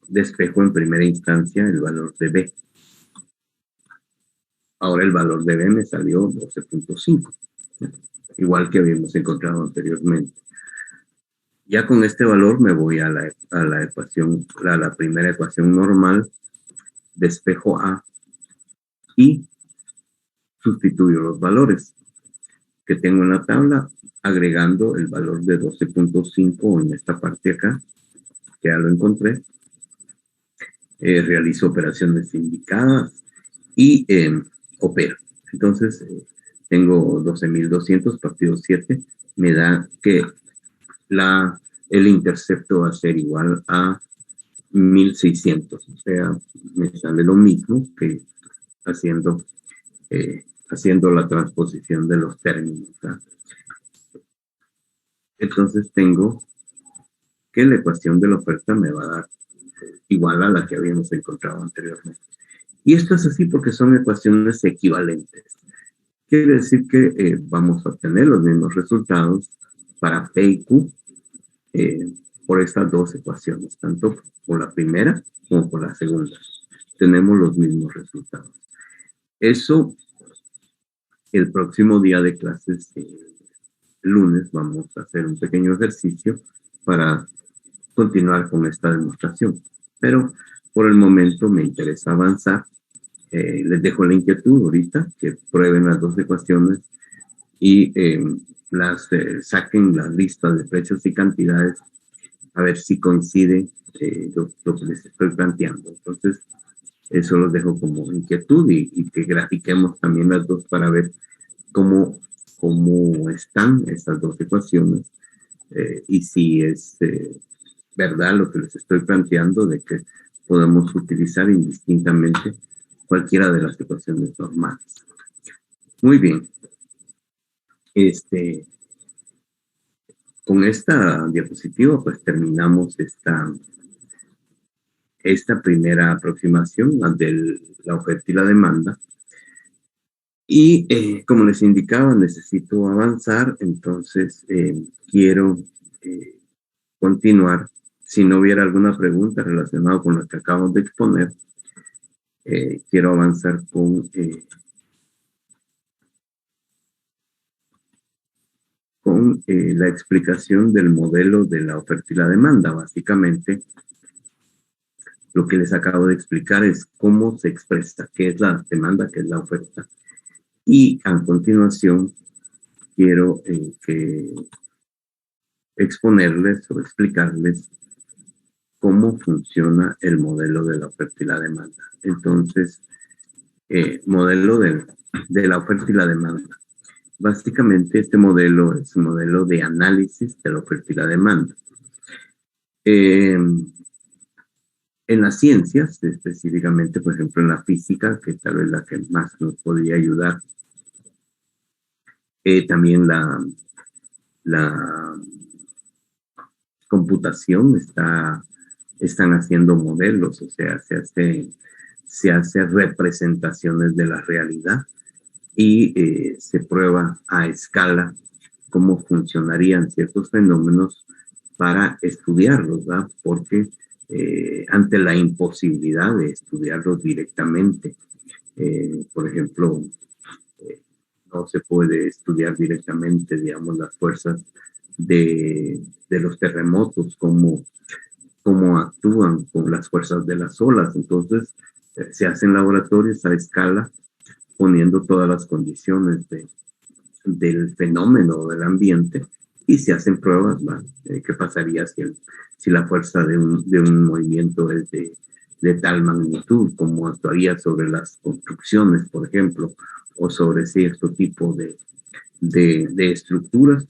Speaker 1: despejo en primera instancia el valor de B. Ahora el valor de B me salió 12.5, igual que habíamos encontrado anteriormente. Ya con este valor me voy a la ecuación, a la primera ecuación normal, despejo A y sustituyo los valores que tengo en la tabla, agregando el valor de 12.5 en esta parte acá, que ya lo encontré. Realizo operaciones indicadas y opero. Entonces, tengo 12.200 partido 7, me da que el intercepto va a ser igual a 1.600, o sea, me sale lo mismo que haciendo la transposición de los términos, ¿verdad? Entonces tengo que la ecuación de la oferta me va a dar igual a la que habíamos encontrado anteriormente. Y esto es así porque son ecuaciones equivalentes. Quiere decir que vamos a obtener los mismos resultados para P y Q eh, por estas dos ecuaciones, tanto por la primera como por la segunda. Tenemos los mismos resultados. Eso, el próximo día de clases, lunes, vamos a hacer un pequeño ejercicio para continuar con esta demostración. Pero por el momento me interesa avanzar. Les dejo la inquietud ahorita, que prueben las dos ecuaciones y saquen la lista de precios y cantidades a ver si coincide lo que les estoy planteando. Entonces, eso los dejo como inquietud y que grafiquemos también las dos para ver cómo, cómo están estas dos ecuaciones y si es verdad lo que les estoy planteando de que podemos utilizar indistintamente cualquiera de las ecuaciones normales. Muy bien. Con esta diapositiva pues terminamos esta primera aproximación de la oferta y la demanda. Y como les indicaba, necesito avanzar, entonces quiero continuar. Si no hubiera alguna pregunta relacionada con lo que acabo de exponer, quiero avanzar con la explicación del modelo de la oferta y la demanda. Básicamente, lo que les acabo de explicar es cómo se expresa, qué es la demanda, qué es la oferta. Y a continuación, quiero exponerles o explicarles cómo funciona el modelo de la oferta y la demanda. Entonces, modelo de la oferta y la demanda. Básicamente, este modelo es un modelo de análisis de la oferta y la demanda. En las ciencias, específicamente, por ejemplo, en la física, que tal vez la que más nos podría ayudar, también la computación están haciendo modelos, o sea, se hace representaciones de la realidad y se prueba a escala cómo funcionarían ciertos fenómenos para estudiarlos, ¿verdad? Porque ante la imposibilidad de estudiarlos directamente, por ejemplo, no se puede estudiar directamente, digamos, las fuerzas de los terremotos, cómo actúan con las fuerzas de las olas. Entonces, se hacen laboratorios a escala poniendo todas las condiciones del fenómeno del ambiente y se hacen pruebas, ¿qué pasaría si la fuerza de un movimiento es de tal magnitud, cómo actuaría sobre las construcciones, por ejemplo, o sobre cierto tipo de estructuras,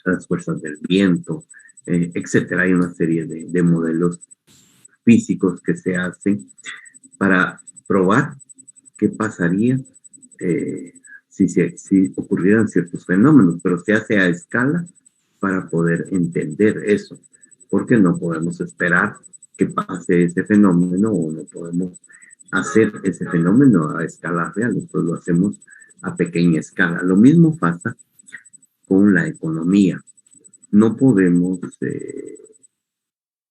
Speaker 1: las fuerzas del viento, etcétera. Hay una serie de modelos físicos que se hacen para probar qué pasaría si ocurrieran ciertos fenómenos, pero se hace a escala para poder entender eso, porque no podemos esperar que pase ese fenómeno o no podemos hacer ese fenómeno a escala real, pues lo hacemos a pequeña escala. Lo mismo pasa con la economía. No podemos,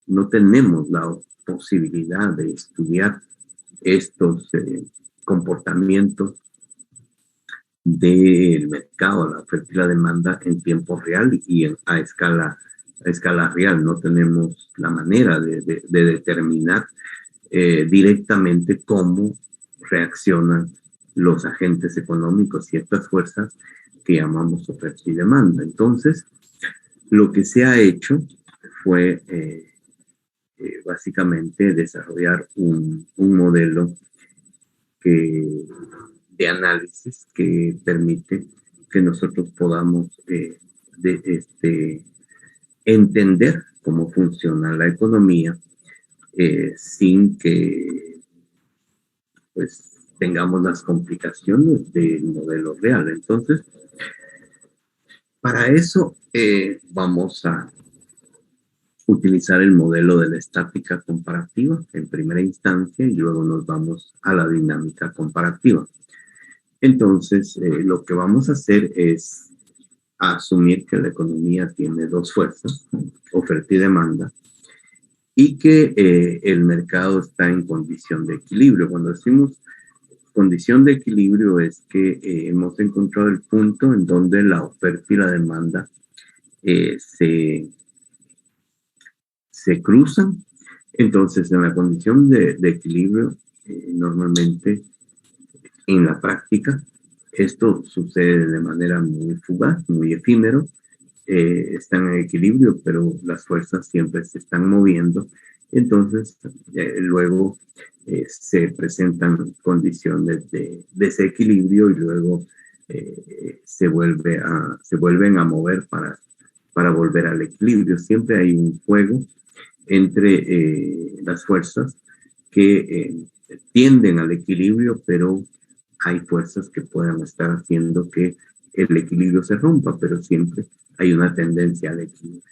Speaker 1: no tenemos la posibilidad de estudiar estos comportamientos del mercado, la oferta y la demanda en tiempo real y a escala real. No tenemos la manera de determinar directamente cómo reaccionan los agentes económicos y estas fuerzas que llamamos oferta y demanda. Entonces, lo que se ha hecho fue básicamente desarrollar un modelo de análisis que permite que nosotros podamos entender cómo funciona la economía sin que pues tengamos las complicaciones del modelo real. Entonces, para eso vamos a utilizar el modelo de la estática comparativa en primera instancia y luego nos vamos a la dinámica comparativa. Entonces, lo que vamos a hacer es asumir que la economía tiene dos fuerzas, oferta y demanda, y que el mercado está en condición de equilibrio. Cuando decimos condición de equilibrio es que hemos encontrado el punto en donde la oferta y la demanda eh, se, se cruzan. Entonces, en la condición de equilibrio, normalmente en la práctica, esto sucede de manera muy fugaz, muy efímero, están en equilibrio, pero las fuerzas siempre se están moviendo. Entonces, luego se presentan condiciones de desequilibrio y luego se vuelven a mover para volver al equilibrio. Siempre hay un juego entre las fuerzas que tienden al equilibrio, pero hay fuerzas que puedan estar haciendo que el equilibrio se rompa, pero siempre hay una tendencia al equilibrio.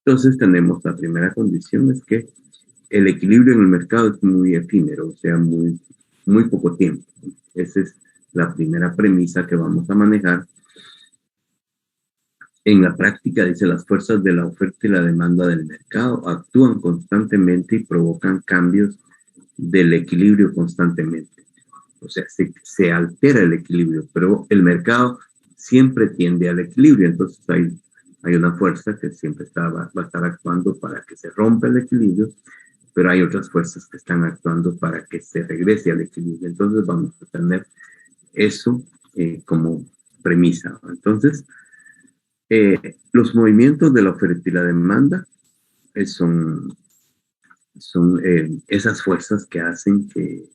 Speaker 1: Entonces tenemos la primera condición, es que el equilibrio en el mercado es muy efímero, o sea, muy poco tiempo. Esa es la primera premisa que vamos a manejar. En la práctica, dice, las fuerzas de la oferta y la demanda del mercado actúan constantemente y provocan cambios del equilibrio constantemente. O sea, se altera el equilibrio, pero el mercado siempre tiende al equilibrio. Entonces hay una fuerza que siempre va a estar actuando para que se rompa el equilibrio, pero hay otras fuerzas que están actuando para que se regrese al equilibrio. Entonces vamos a tener eso como premisa. Entonces, los movimientos de la oferta y la demanda son esas fuerzas que hacen que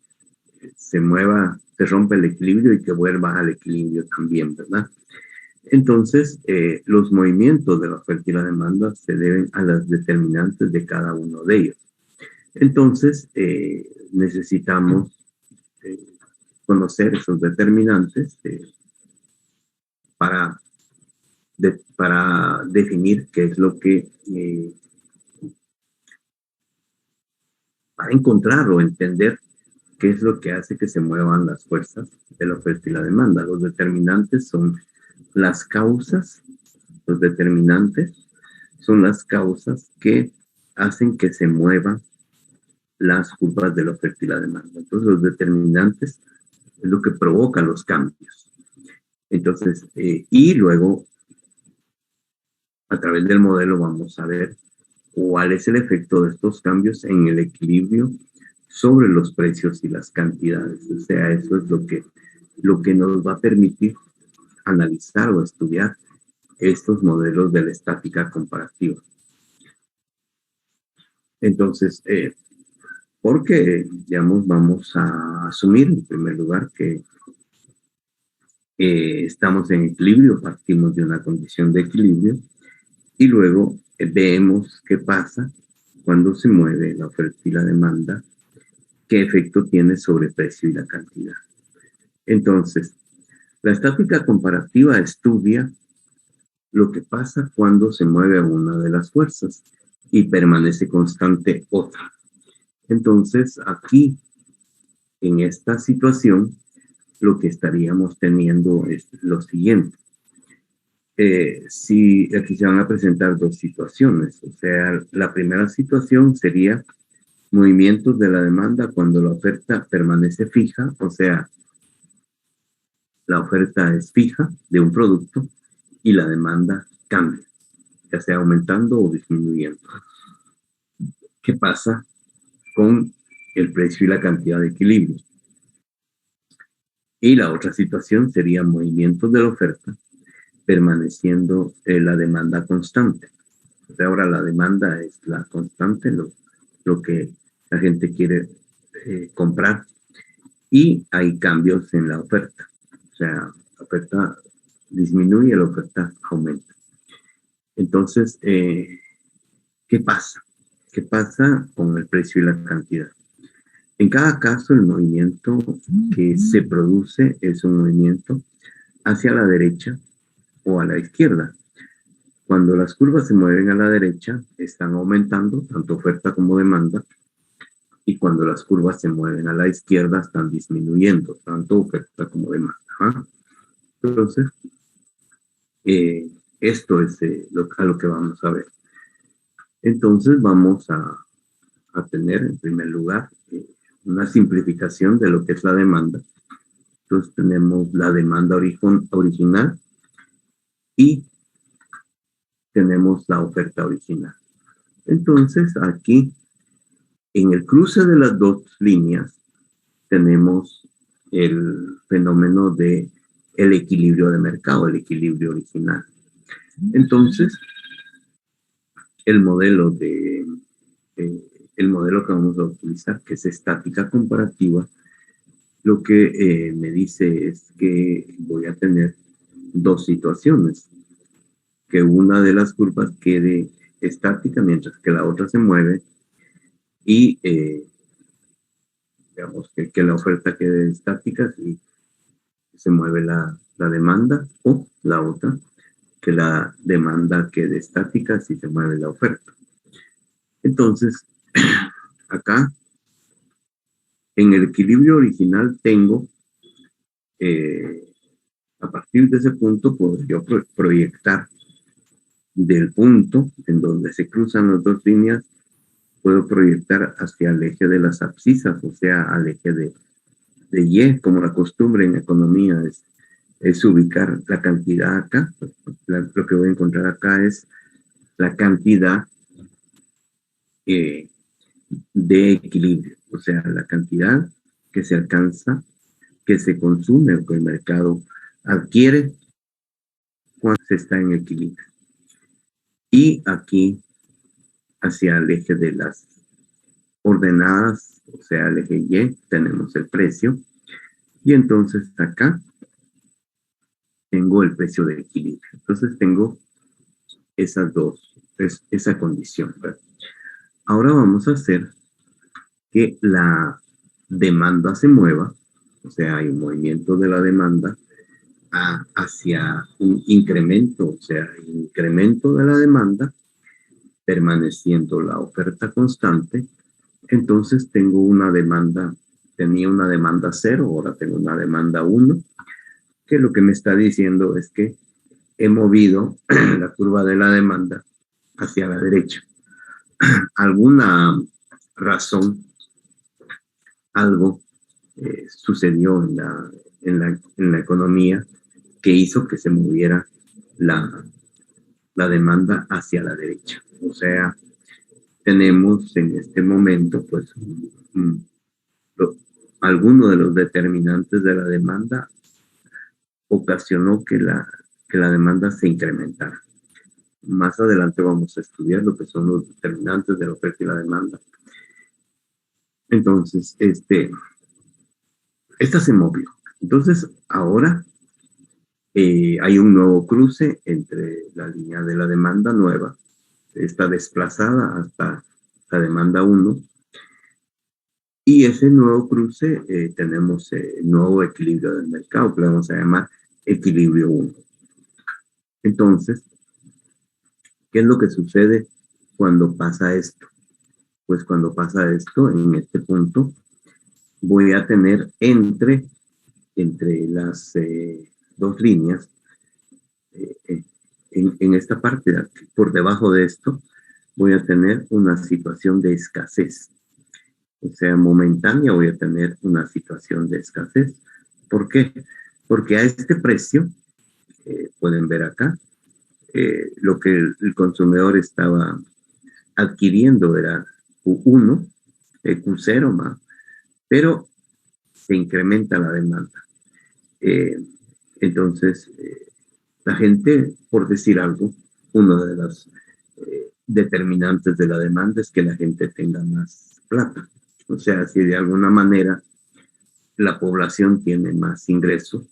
Speaker 1: se mueva, se rompa el equilibrio y que vuelva al equilibrio también, ¿verdad? Entonces, los movimientos de la oferta y la demanda se deben a las determinantes de cada uno de ellos. Entonces, necesitamos eh, conocer esos determinantes para, para definir qué es lo que, para encontrar o entender qué es lo que hace que se muevan las fuerzas de la oferta y la demanda. Los determinantes son las causas, los determinantes son las causas que hacen que se muevan las curvas de la oferta y la demanda. Entonces, los determinantes es lo que provoca los cambios. Entonces, y luego, a través del modelo, vamos a ver cuál es el efecto de estos cambios en el equilibrio sobre los precios y las cantidades. O sea, eso es lo que nos va a permitir analizar o estudiar estos modelos de la estática comparativa. Entonces, porque, digamos, vamos a asumir en primer lugar que estamos en equilibrio, partimos de una condición de equilibrio y luego vemos qué pasa cuando se mueve la oferta y la demanda, qué efecto tiene sobre el precio y la cantidad. Entonces, la estática comparativa estudia lo que pasa cuando se mueve una de las fuerzas y permanece constante otra. Entonces, aquí, en esta situación, lo que estaríamos teniendo es lo siguiente. Si aquí se van a presentar dos situaciones, o sea, la primera situación sería movimientos de la demanda cuando la oferta permanece fija, o sea, la oferta es fija de un producto y la demanda cambia, ya sea aumentando o disminuyendo. ¿Qué pasa con el precio y la cantidad de equilibrio? Y la otra situación sería movimientos de la oferta permaneciendo la demanda constante. O sea, ahora la demanda es la constante, lo que la gente quiere comprar, y hay cambios en la oferta. O sea, la oferta disminuye, la oferta aumenta. Entonces, ¿qué pasa? ¿Qué pasa con el precio y la cantidad? En cada caso, el movimiento que se produce es un movimiento hacia la derecha o a la izquierda. Cuando las curvas se mueven a la derecha, están aumentando tanto oferta como demanda. Y cuando las curvas se mueven a la izquierda, están disminuyendo, tanto oferta como demanda. ¿Ah? Entonces, esto es a lo que vamos a ver. Entonces, vamos a tener, en primer lugar, una simplificación de lo que es la demanda. Entonces, tenemos la demanda original y tenemos la oferta original. Entonces, aquí, en el cruce de las dos líneas, tenemos el fenómeno de el equilibrio de mercado, el equilibrio original. Entonces, el modelo el modelo que vamos a utilizar, que es estática comparativa, lo que me dice es que voy a tener dos situaciones, que una de las curvas quede estática mientras que la otra se mueve y digamos que la oferta quede estática y se mueve la demanda, o la otra, que la demanda quede estática si se mueve la oferta. Entonces, acá, en el equilibrio original tengo, a partir de ese punto, puedo yo proyectar del punto en donde se cruzan las dos líneas, puedo proyectar hacia el eje de las abscisas, o sea, al eje de Y, como la costumbre en economía es ubicar la cantidad acá. Lo que voy a encontrar acá es la cantidad de equilibrio, o sea, la cantidad que se alcanza, que se consume o que el mercado adquiere cuando se está en equilibrio. Y aquí, hacia el eje de las ordenadas, o sea, el eje Y, tenemos el precio. Y entonces acá tengo el precio de equilibrio. Entonces tengo esas dos, esa condición. ¿Verdad? Ahora vamos a hacer que la demanda se mueva, o sea, hay un movimiento de la demanda hacia un incremento, o sea, incremento de la demanda, permaneciendo la oferta constante. Entonces tengo una demanda, tenía una demanda 0, ahora tengo una demanda 1, que lo que me está diciendo es que he movido la curva de la demanda hacia la derecha. Alguna razón, algo sucedió en la economía que hizo que se moviera la demanda hacia la derecha. O sea, tenemos en este momento, pues, alguno de los determinantes de la demanda ocasionó que la demanda se incrementara. Más adelante vamos a estudiar lo que son los determinantes de la oferta y la demanda. Entonces, esta se movió. Entonces, ahora hay un nuevo cruce entre la línea de la demanda nueva, está desplazada hasta la demanda 1, y ese nuevo cruce tenemos nuevo equilibrio del mercado, que le vamos a llamar equilibrio 1. Entonces, ¿qué es lo que sucede cuando pasa esto? Pues cuando pasa esto, en este punto, voy a tener entre las dos líneas, en esta parte de aquí, por debajo de esto, voy a tener una situación de escasez. O sea, momentánea voy a tener una situación de escasez. ¿Por qué? Porque a este precio, pueden ver acá, lo que el consumidor estaba adquiriendo era Q1, Q0 más, pero se incrementa la demanda. Entonces, la gente, por decir algo, uno de los determinantes de la demanda es que la gente tenga más plata. O sea, si de alguna manera la población tiene más ingreso,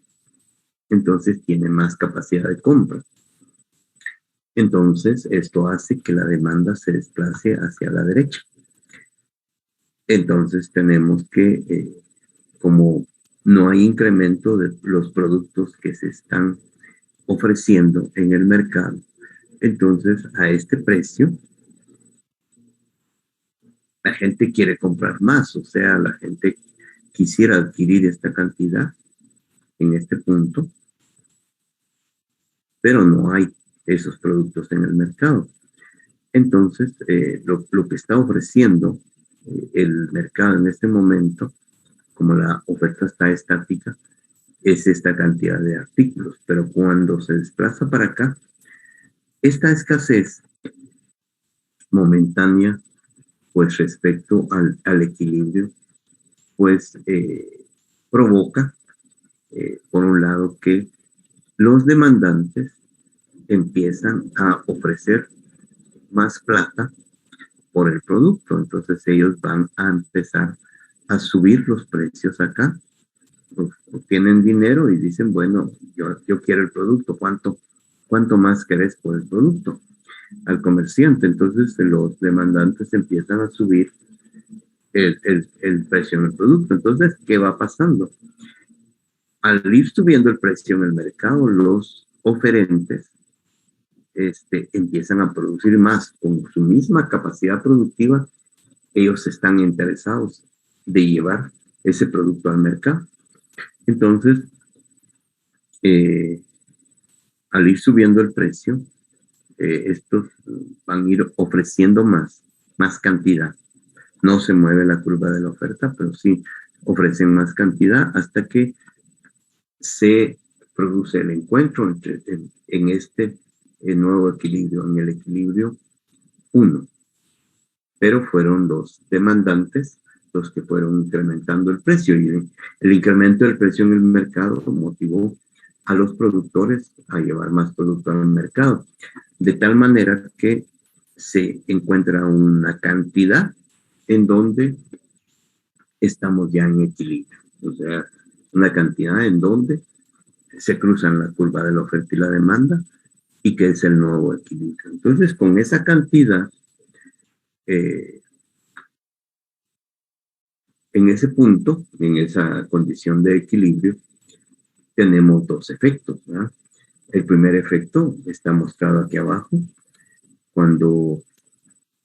Speaker 1: entonces tiene más capacidad de compra. Entonces, esto hace que la demanda se desplace hacia la derecha. Entonces, tenemos que, como no hay incremento de los productos que se están ofreciendo en el mercado, entonces a este precio la gente quiere comprar más, o sea, la gente quisiera adquirir esta cantidad en este punto, pero no hay esos productos en el mercado. Entonces, lo que está ofreciendo el mercado en este momento, como la oferta está estática, es esta cantidad de artículos, pero cuando se desplaza para acá, esta escasez momentánea, pues respecto al equilibrio, pues provoca, por un lado, que los demandantes empiezan a ofrecer más plata por el producto. Entonces ellos van a empezar a subir los precios acá. Tienen dinero y dicen, bueno, yo quiero el producto, ¿cuánto más querés por el producto? Al comerciante. Entonces los demandantes empiezan a subir el precio del producto. Entonces, ¿qué va pasando? Al ir subiendo el precio en el mercado, los oferentes empiezan a producir más con su misma capacidad productiva. Ellos están interesados de llevar ese producto al mercado. Entonces, al ir subiendo el precio, estos van a ir ofreciendo más cantidad. No se mueve la curva de la oferta, pero sí ofrecen más cantidad hasta que se produce el encuentro en este nuevo equilibrio, en el equilibrio 1. Pero fueron los demandantes los que fueron incrementando el precio, y el incremento del precio en el mercado motivó a los productores a llevar más producto al mercado, de tal manera que se encuentra una cantidad en donde estamos ya en equilibrio, o sea, una cantidad en donde se cruzan la curva de la oferta y la demanda, y que es el nuevo equilibrio. Entonces, con esa cantidad, en ese punto, en esa condición de equilibrio, tenemos dos efectos, ¿verdad? El primer efecto está mostrado aquí abajo, cuando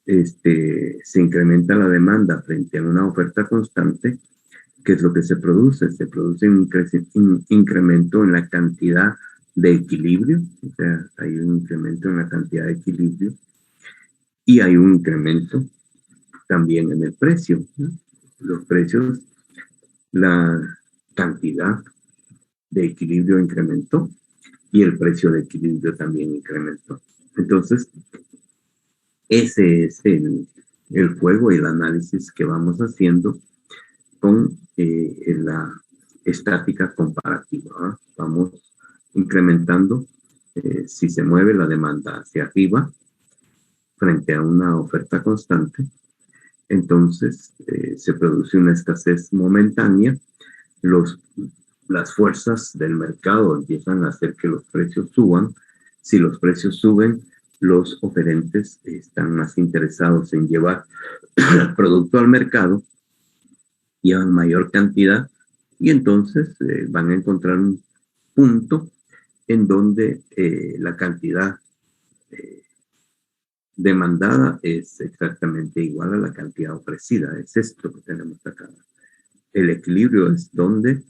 Speaker 1: se incrementa la demanda frente a una oferta constante. ¿Qué es lo que se produce? Se produce un incremento en la cantidad de equilibrio, o sea, hay un incremento en la cantidad de equilibrio, y hay un incremento también en el precio, ¿no? Los precios, la cantidad de equilibrio incrementó y el precio de equilibrio también incrementó. Entonces, ese es el juego y el análisis que vamos haciendo con la estática comparativa, ¿eh? Vamos incrementando si se mueve la demanda hacia arriba frente a una oferta constante, entonces se produce una escasez momentánea. Las fuerzas del mercado empiezan a hacer que los precios suban. Si los precios suben, los oferentes están más interesados en llevar producto al mercado, llevan mayor cantidad, y entonces van a encontrar un punto en donde la cantidad demandada es exactamente igual a la cantidad ofrecida. Es esto que tenemos acá. El equilibrio es donde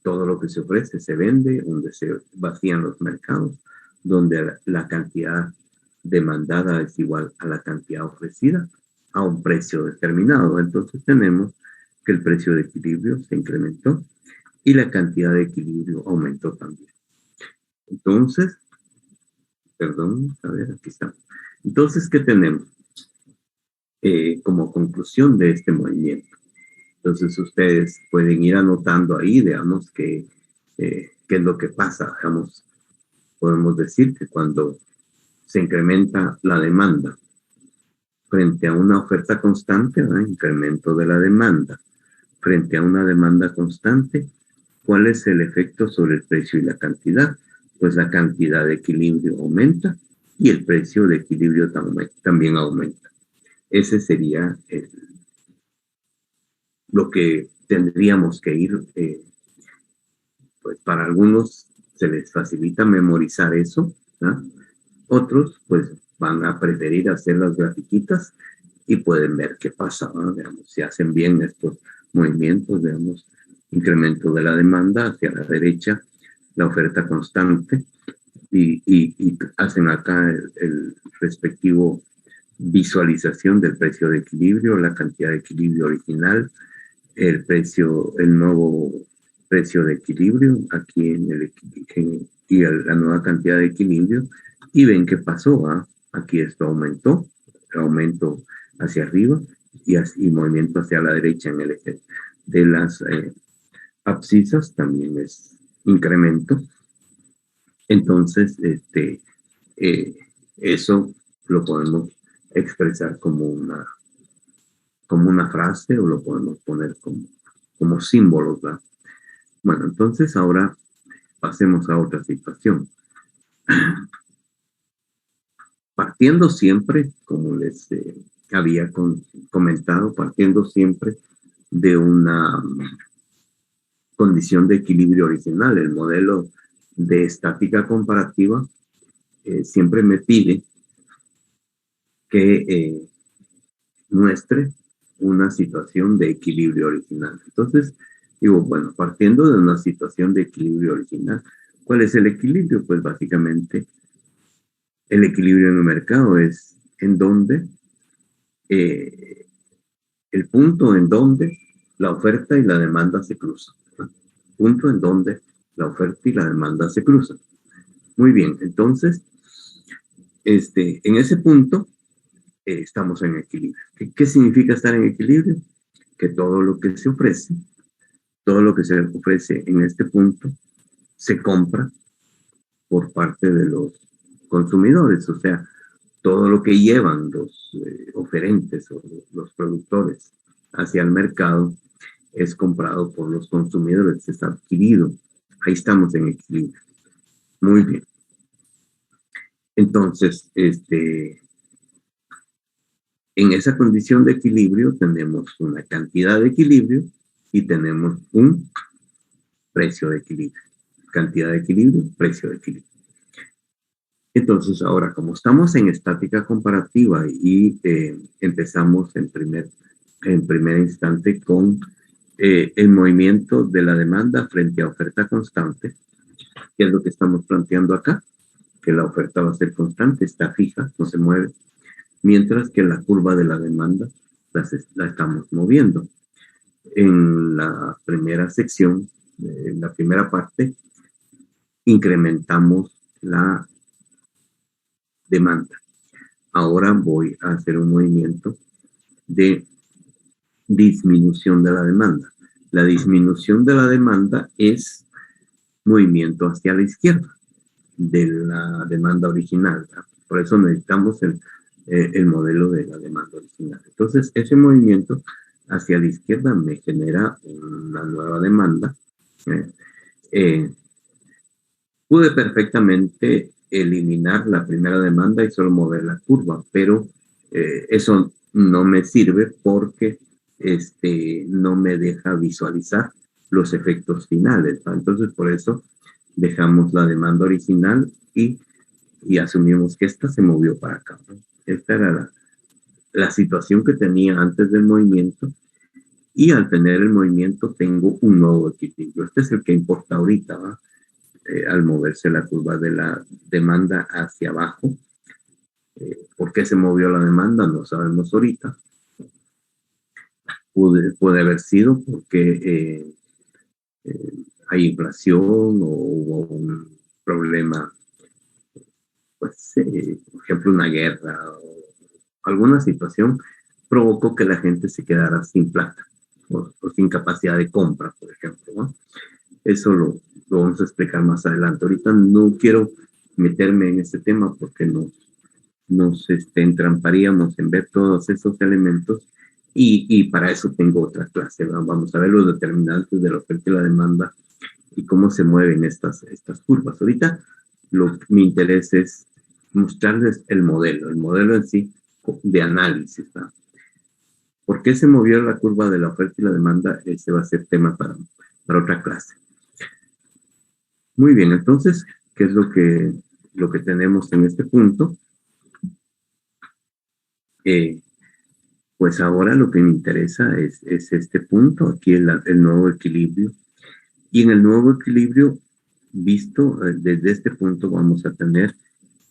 Speaker 1: todo lo que se ofrece se vende, donde se vacían los mercados, donde la cantidad demandada es igual a la cantidad ofrecida a un precio determinado. Entonces tenemos que el precio de equilibrio se incrementó y la cantidad de equilibrio aumentó también. Entonces, perdón, a ver, aquí está. Entonces, ¿qué tenemos como conclusión de este movimiento? Entonces, ustedes pueden ir anotando ahí, digamos, qué es lo que pasa. Digamos, podemos decir que cuando se incrementa la demanda frente a una oferta constante, ¿verdad? Incremento de la demanda frente a una demanda constante, ¿cuál es el efecto sobre el precio y la cantidad? Pues la cantidad de equilibrio aumenta y el precio de equilibrio también aumenta. Ese sería lo que tendríamos que ir, pues para algunos se les facilita memorizar eso, ¿no? Otros pues van a preferir hacer las grafiquitas y pueden ver qué pasa, ¿no? Digamos, si hacen bien estos movimientos, digamos, incremento de la demanda hacia la derecha, la oferta constante, y hacen acá el respectivo visualización del precio de equilibrio, la cantidad de equilibrio original, el precio, el nuevo precio de equilibrio aquí y la nueva cantidad de equilibrio, y ven qué pasó, ¿ah? Aquí esto aumentó, aumento hacia arriba y movimiento hacia la derecha en el eje de las abscisas también es incremento. Entonces, eh, eso lo podemos expresar como una frase o lo podemos poner como símbolos, ¿verdad? Bueno, entonces ahora pasemos a otra situación. Partiendo siempre, como les había comentado, partiendo siempre de una condición de equilibrio original, el modelo de estática comparativa siempre me pide que muestre una situación de equilibrio original. Entonces, digo, bueno, partiendo de una situación de equilibrio original, ¿cuál es el equilibrio? Pues básicamente el equilibrio en el mercado es en donde el punto en donde la oferta y la demanda se cruzan. Punto en donde la oferta y la demanda se cruzan. Muy bien, entonces, en ese punto estamos en equilibrio. ¿Qué significa estar en equilibrio? Que todo lo que se ofrece en este punto se compra por parte de los consumidores, o sea, todo lo que llevan los oferentes o los productores hacia el mercado es comprado por los consumidores, es adquirido. Ahí estamos en equilibrio. Muy bien. Entonces, en esa condición de equilibrio tenemos una cantidad de equilibrio y tenemos un precio de equilibrio. Cantidad de equilibrio, precio de equilibrio. Entonces, ahora, como estamos en estática comparativa y empezamos en primer instante con el movimiento de la demanda frente a oferta constante, ¿qué es lo que estamos planteando acá? Que la oferta va a ser constante, está fija, no se mueve, mientras que la curva de la demanda la estamos moviendo. En la primera sección, en la primera parte, incrementamos la demanda. Ahora voy a hacer un movimiento de disminución de la demanda. La disminución de la demanda es movimiento hacia la izquierda de la demanda original, ¿verdad? Por eso necesitamos el modelo de la demanda original. Entonces, ese movimiento hacia la izquierda me genera una nueva demanda. Pude perfectamente eliminar la primera demanda y solo mover la curva, pero eso no me sirve porque no me deja visualizar los efectos finales, ¿no? Entonces, por eso dejamos la demanda original y asumimos que esta se movió para acá, ¿no? Esta era la situación que tenía antes del movimiento, y al tener el movimiento tengo un nuevo equilibrio. Este es el que importa ahorita, ¿va? Al moverse la curva de la demanda hacia abajo. ¿Por qué se movió la demanda? No sabemos ahorita. Puede haber sido porque hay inflación o hubo un problema, pues, por ejemplo, una guerra o alguna situación provocó que la gente se quedara sin plata o sin capacidad de compra, por ejemplo, ¿no? Eso lo vamos a explicar más adelante. Ahorita no quiero meterme en este tema porque nos entramparíamos en ver todos esos elementos y para eso tengo otra clase, ¿no? Vamos a ver los determinantes de la oferta y la demanda y cómo se mueven estas curvas. Ahorita mi interés es mostrarles el modelo en sí de análisis, ¿no? ¿Por qué se movió la curva de la oferta y la demanda? Ese va a ser tema para otra clase. Muy bien, entonces, ¿qué es lo que tenemos en este punto? Pues ahora lo que me interesa es este punto, aquí el nuevo equilibrio. Y en el nuevo equilibrio, visto desde este punto, vamos a tener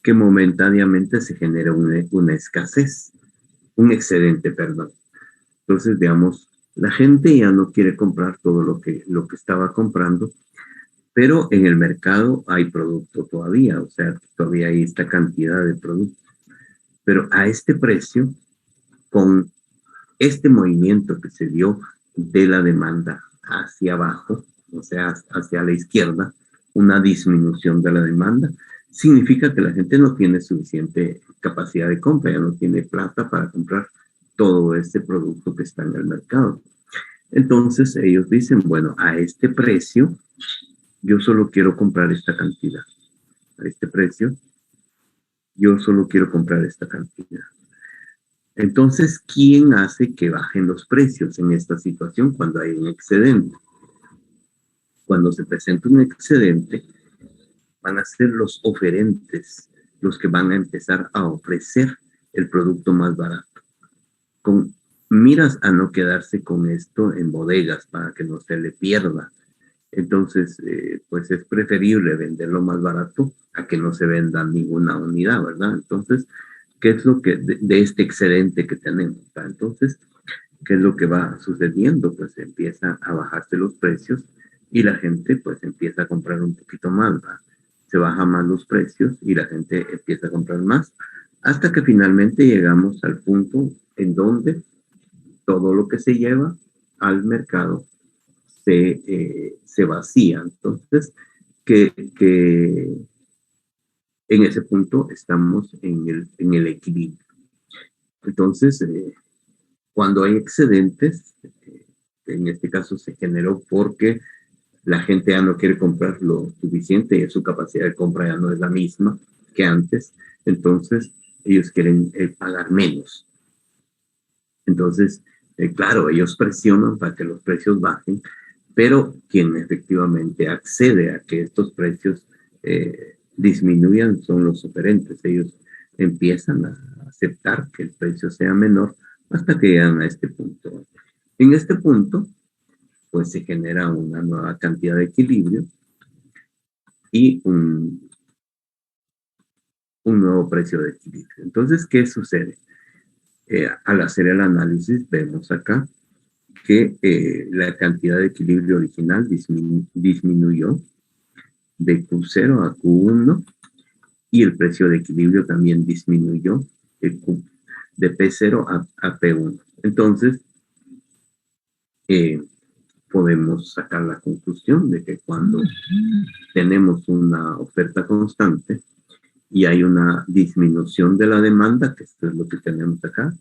Speaker 1: que momentáneamente se genera una escasez, un excedente, perdón. Entonces, digamos, la gente ya no quiere comprar todo lo que estaba comprando, pero en el mercado hay producto todavía, o sea, todavía hay esta cantidad de producto. Pero a este precio, con este movimiento que se dio de la demanda hacia abajo, o sea, hacia la izquierda, una disminución de la demanda, significa que la gente no tiene suficiente capacidad de compra, ya no tiene plata para comprar todo este producto que está en el mercado. Entonces ellos dicen, bueno, a este precio, yo solo quiero comprar esta cantidad. A este precio, yo solo quiero comprar esta cantidad. Entonces, ¿quién hace que bajen los precios en esta situación cuando hay un excedente? Cuando se presenta un excedente, van a ser los oferentes los que van a empezar a ofrecer el producto más barato. Con miras a no quedarse con esto en bodegas para que no se le pierda. Entonces, pues es preferible venderlo más barato a que no se venda ninguna unidad, ¿verdad? Entonces, ¿qué es lo que de este excedente que tenemos? Entonces, ¿qué es lo que va sucediendo? Pues empieza a bajarse los precios y la gente pues empieza a comprar un poquito más, ¿verdad? Se bajan más los precios y la gente empieza a comprar más hasta que finalmente llegamos al punto en donde todo lo que se lleva al mercado se vacía. Entonces, que en ese punto estamos en el equilibrio. Entonces, cuando hay excedentes, en este caso se generó porque la gente ya no quiere comprar lo suficiente y su capacidad de compra ya no es la misma que antes, entonces ellos quieren pagar menos. Entonces, claro, ellos presionan para que los precios bajen, pero quien efectivamente accede a que estos precios disminuyan son los oferentes. Ellos empiezan a aceptar que el precio sea menor hasta que llegan a este punto. En este punto, pues se genera una nueva cantidad de equilibrio y un nuevo precio de equilibrio. Entonces, ¿qué sucede? Al hacer el análisis, vemos acá que la cantidad de equilibrio original disminuyó de Q0 a Q1 y el precio de equilibrio también disminuyó de P0 a P1. Entonces, podemos sacar la conclusión de que cuando tenemos una oferta constante y hay una disminución de la demanda, que esto es lo que tenemos acá,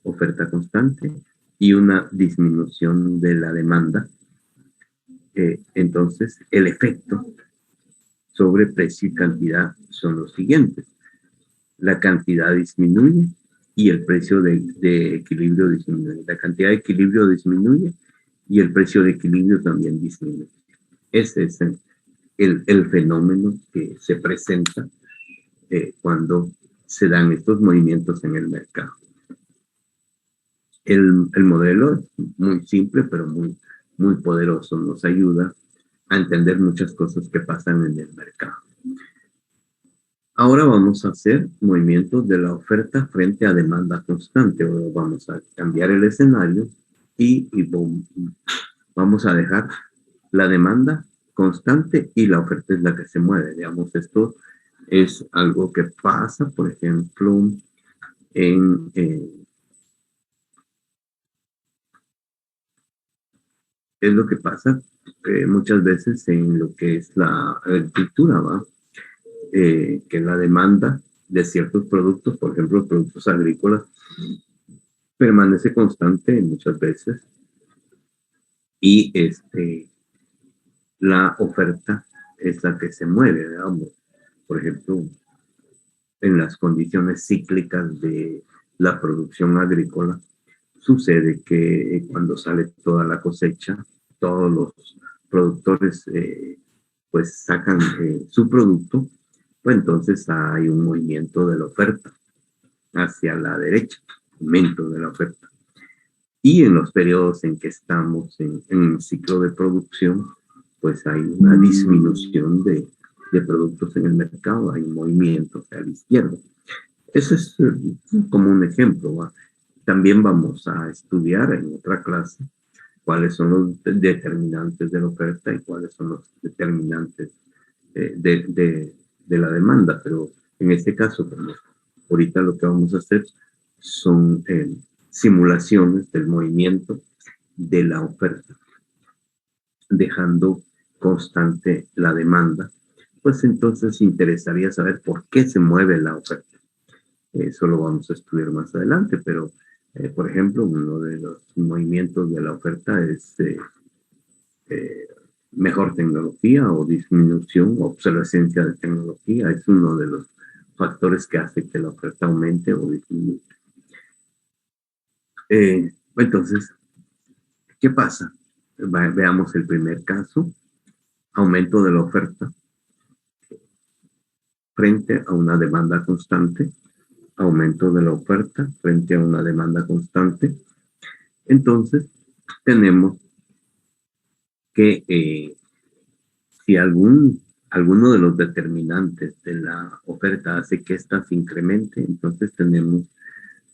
Speaker 1: oferta constante, y una disminución de la demanda, entonces el efecto sobre precio y cantidad son los siguientes. La cantidad disminuye y el precio de equilibrio disminuye. La cantidad de equilibrio disminuye y el precio de equilibrio también disminuye. Ese es el fenómeno que se presenta cuando se dan estos movimientos en el mercado. El modelo es muy simple, pero muy poderoso. Nos ayuda a entender muchas cosas que pasan en el mercado. Ahora vamos a hacer movimientos de la oferta frente a demanda constante. Ahora vamos a cambiar el escenario y vamos a dejar la demanda constante y la oferta es la que se mueve. Digamos, esto es algo que pasa, por ejemplo, es lo que pasa muchas veces en lo que es la agricultura, ¿va? Que la demanda de ciertos productos, por ejemplo, productos agrícolas, permanece constante muchas veces y la oferta es la que se mueve, digamos. Por ejemplo, en las condiciones cíclicas de la producción agrícola, sucede que cuando sale toda la cosecha, todos los productores pues sacan su producto, pues entonces hay un movimiento de la oferta hacia la derecha, aumento de la oferta. Y en los periodos en que estamos en ciclo de producción, pues hay una disminución de productos en el mercado, hay movimientos a la izquierda. Ese es como un ejemplo, ¿va? También vamos a estudiar en otra clase cuáles son los determinantes de la oferta y cuáles son los determinantes de la demanda, pero en este caso, pues, ahorita lo que vamos a hacer son simulaciones del movimiento de la oferta, dejando constante la demanda. Pues entonces interesaría saber por qué se mueve la oferta. Eso lo vamos a estudiar más adelante, pero por ejemplo, uno de los movimientos de la oferta es mejor tecnología o disminución o obsolescencia de tecnología. Es uno de los factores que hace que la oferta aumente o disminuya. Entonces, ¿qué pasa? Veamos el primer caso, aumento de la oferta frente a una demanda constante, aumento de la oferta frente a una demanda constante. Entonces, tenemos que si alguno de los determinantes de la oferta hace que ésta se incremente, entonces tenemos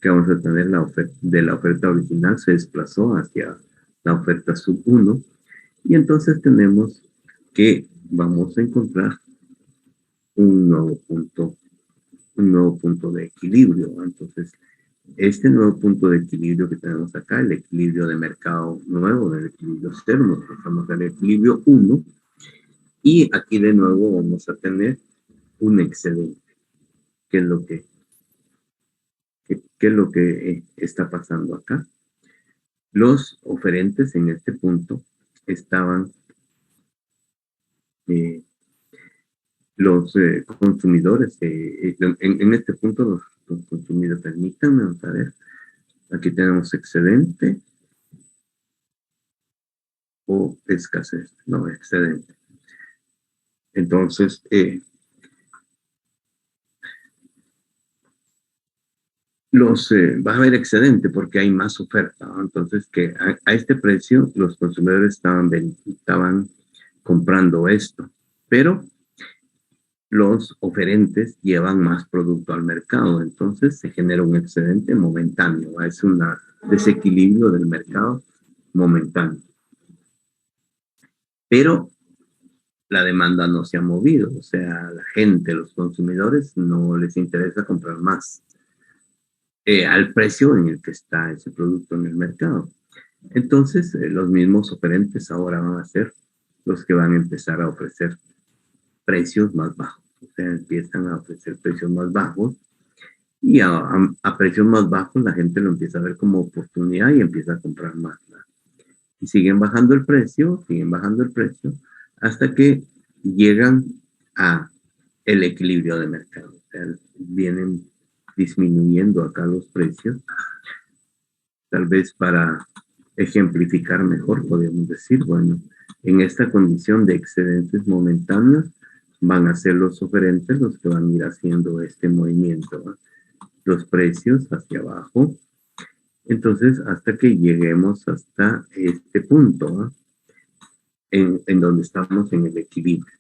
Speaker 1: que vamos a tener la oferta de la oferta original se desplazó hacia la oferta sub 1 y entonces tenemos que vamos a encontrar un nuevo punto de equilibrio. Entonces, este nuevo punto de equilibrio que tenemos acá, el equilibrio de mercado nuevo, del equilibrio cero, nos pasamos al equilibrio 1 y aquí de nuevo vamos a tener un excedente. ¿Qué es lo que, qué es lo que está pasando acá? Los oferentes en este punto estaban, los consumidores, en este punto los consumidores, permítanme, vamos a ver, aquí tenemos excedente o escasez, no, excedente. Entonces, va a haber excedente porque hay más oferta, ¿no? Entonces, que a este precio los consumidores estaban comprando esto, pero los oferentes llevan más producto al mercado, entonces se genera un excedente momentáneo, es un desequilibrio del mercado momentáneo. Pero la demanda no se ha movido, o sea, la gente, los consumidores, no les interesa comprar más al precio en el que está ese producto en el mercado. Entonces, los mismos oferentes ahora van a ser los que van a empezar a ofrecer precios más bajos. O sea, empiezan a ofrecer precios más bajos y a precios más bajos la gente lo empieza a ver como oportunidad y empieza a comprar más, ¿no? Y siguen bajando el precio hasta que llegan a el equilibrio de mercado. O sea, vienen disminuyendo acá los precios. Tal vez para ejemplificar mejor, podríamos decir, bueno, en esta condición de excedentes momentáneos, van a ser los oferentes los que van a ir haciendo este movimiento, ¿no? Los precios hacia abajo. Entonces, hasta que lleguemos hasta este punto, ¿no? En donde estamos en el equilibrio.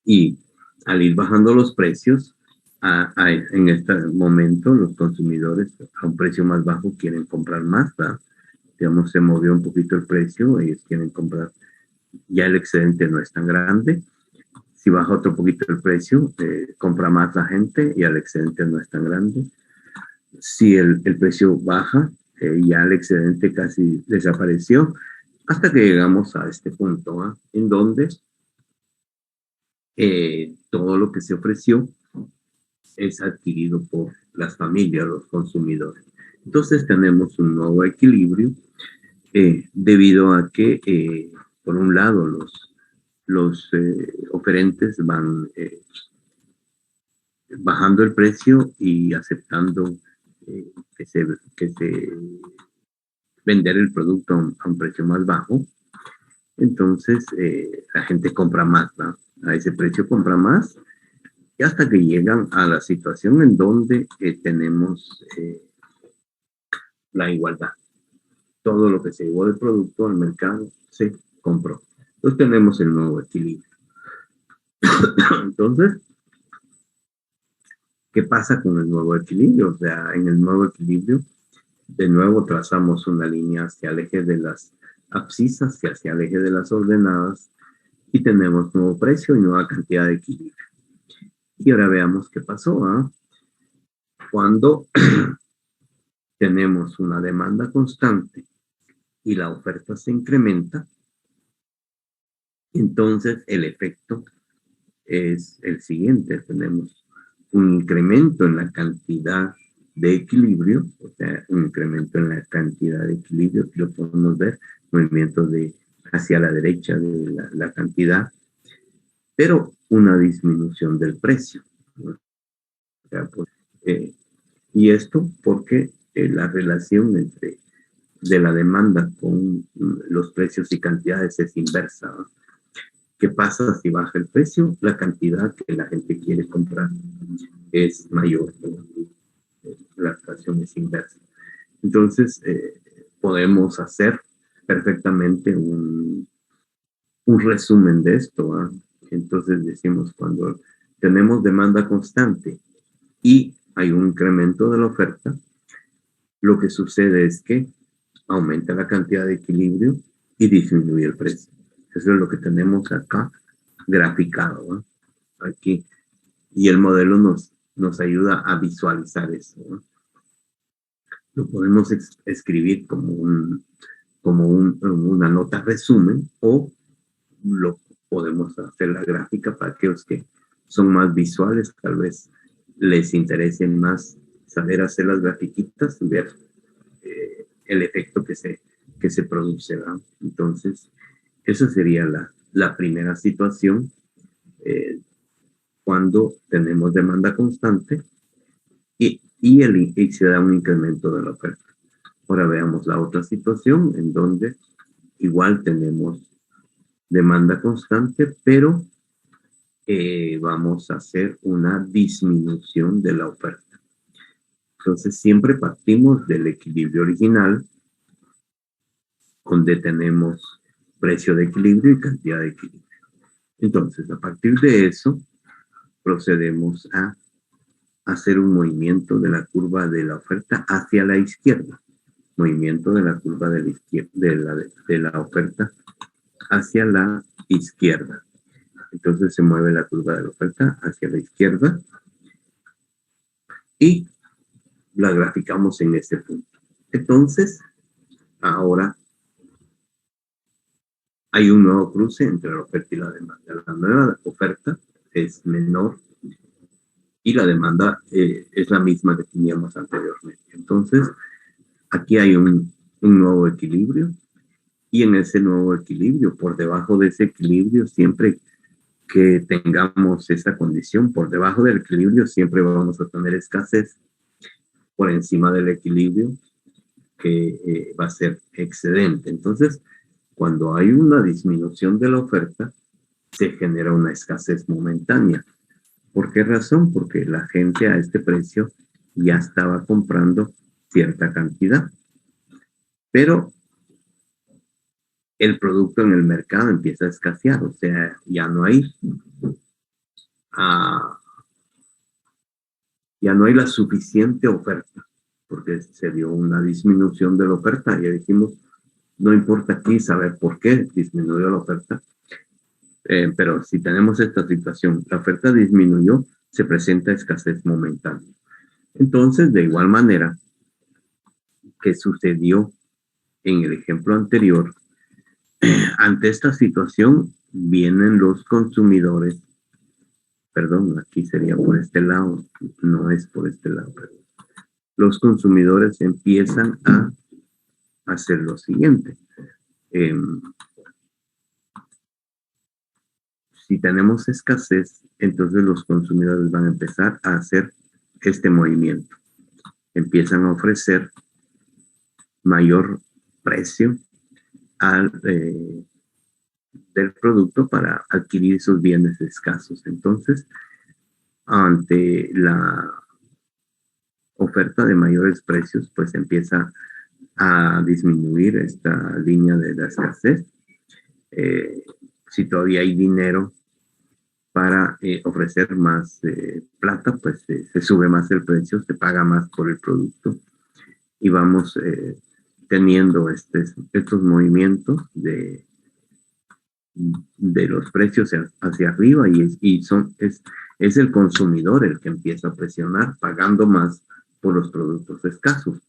Speaker 1: Y al ir bajando los precios, en este momento los consumidores a un precio más bajo quieren comprar más, ¿verdad? Digamos, se movió un poquito el precio, ellos quieren comprar, ya el excedente no es tan grande. Si baja otro poquito el precio, compra más la gente y el excedente no es tan grande. Si el precio baja, ya el excedente casi desapareció, hasta que llegamos a este punto, ¿eh? En donde todo lo que se ofreció es adquirido por las familias, los consumidores. Entonces tenemos un nuevo equilibrio debido a que, por un lado, los oferentes van bajando el precio y aceptando que se vender el producto a un precio más bajo. Entonces la gente compra más, ¿no? A ese precio compra más y hasta que llegan a la situación en donde tenemos la igualdad. Todo lo que se llevó del producto al mercado se compró. Entonces tenemos el nuevo equilibrio. Entonces, ¿qué pasa con el nuevo equilibrio? O sea, en el nuevo equilibrio, de nuevo trazamos una línea hacia el eje de las abscisas y hacia el eje de las ordenadas y tenemos nuevo precio y nueva cantidad de equilibrio. Y ahora veamos qué pasó. Cuando tenemos una demanda constante y la oferta se incrementa, entonces el efecto es el siguiente. Tenemos un incremento en la cantidad de equilibrio, o sea, un incremento en la cantidad de equilibrio, lo podemos ver, movimiento hacia la derecha de la cantidad, pero una disminución del precio, ¿no? O sea, y esto porque la relación entre de la demanda con los precios y cantidades es inversa, ¿no? ¿Qué pasa si baja el precio? La cantidad que la gente quiere comprar es mayor, ¿no? La ecuación es inversa. Entonces, podemos hacer perfectamente un resumen de esto, ¿eh? Entonces decimos, cuando tenemos demanda constante y hay un incremento de la oferta, lo que sucede es que aumenta la cantidad de equilibrio y disminuye el precio. Eso es lo que tenemos acá graficado, ¿no? Aquí. Y el modelo nos ayuda a visualizar eso, ¿no? Lo podemos escribir como una nota resumen o lo podemos hacer la gráfica para aquellos que son más visuales, tal vez les interese más saber hacer las grafiquitas y ver el efecto que se produce, ¿verdad? Entonces, esa sería la primera situación cuando tenemos demanda constante y se da un incremento de la oferta. Ahora veamos la otra situación en donde igual tenemos demanda constante, pero vamos a hacer una disminución de la oferta. Entonces siempre partimos del equilibrio original, donde tenemos precio de equilibrio y cantidad de equilibrio. Entonces, a partir de eso, procedemos a hacer un movimiento de la curva de la oferta hacia la izquierda. Movimiento de la curva de la izquierda, de la oferta hacia la izquierda. Entonces se mueve la curva de la oferta hacia la izquierda y la graficamos en este punto. Entonces, ahora hay un nuevo cruce entre la oferta y la demanda. La nueva oferta es menor y la demanda es la misma que teníamos anteriormente. Entonces, aquí hay un nuevo equilibrio y en ese nuevo equilibrio, por debajo de ese equilibrio, siempre que tengamos esa condición, por debajo del equilibrio siempre vamos a tener escasez, por encima del equilibrio que va a ser excedente. Entonces, cuando hay una disminución de la oferta, se genera una escasez momentánea. ¿Por qué razón? Porque la gente a este precio ya estaba comprando cierta cantidad, pero el producto en el mercado empieza a escasear, o sea, ya no hay ya no hay la suficiente oferta, porque se dio una disminución de la oferta. Ya dijimos, no importa aquí saber por qué disminuyó la oferta, pero si tenemos esta situación, la oferta disminuyó, se presenta escasez momentánea. Entonces, de igual manera que sucedió en el ejemplo anterior, ante esta situación vienen los consumidores, perdón, aquí sería por este lado, no es por este lado, perdón. Los consumidores empiezan a hacer lo siguiente. Si tenemos escasez, entonces los consumidores van a empezar a hacer este movimiento. Empiezan a ofrecer mayor precio del producto para adquirir esos bienes escasos. Entonces, ante la oferta de mayores precios, pues empieza a disminuir esta línea de la escasez. Si todavía hay dinero para ofrecer más plata, pues se sube más el precio, se paga más por el producto y vamos teniendo estos movimientos de los precios hacia arriba es el consumidor el que empieza a presionar pagando más por los productos escasos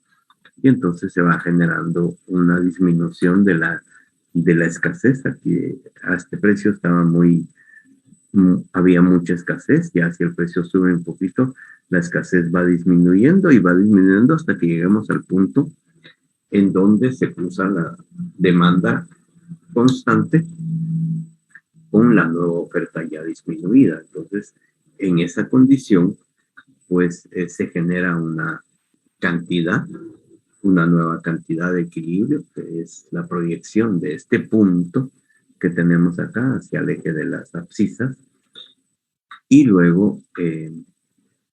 Speaker 1: y entonces se va generando una disminución de la escasez. Aquí a este precio estaba había mucha escasez, ya si el precio sube un poquito, la escasez va disminuyendo y va disminuyendo hasta que lleguemos al punto en donde se cruza la demanda constante con la nueva oferta ya disminuida. Entonces, en esa condición, pues se genera una nueva cantidad de equilibrio, que es la proyección de este punto que tenemos acá hacia el eje de las abscisas. Y luego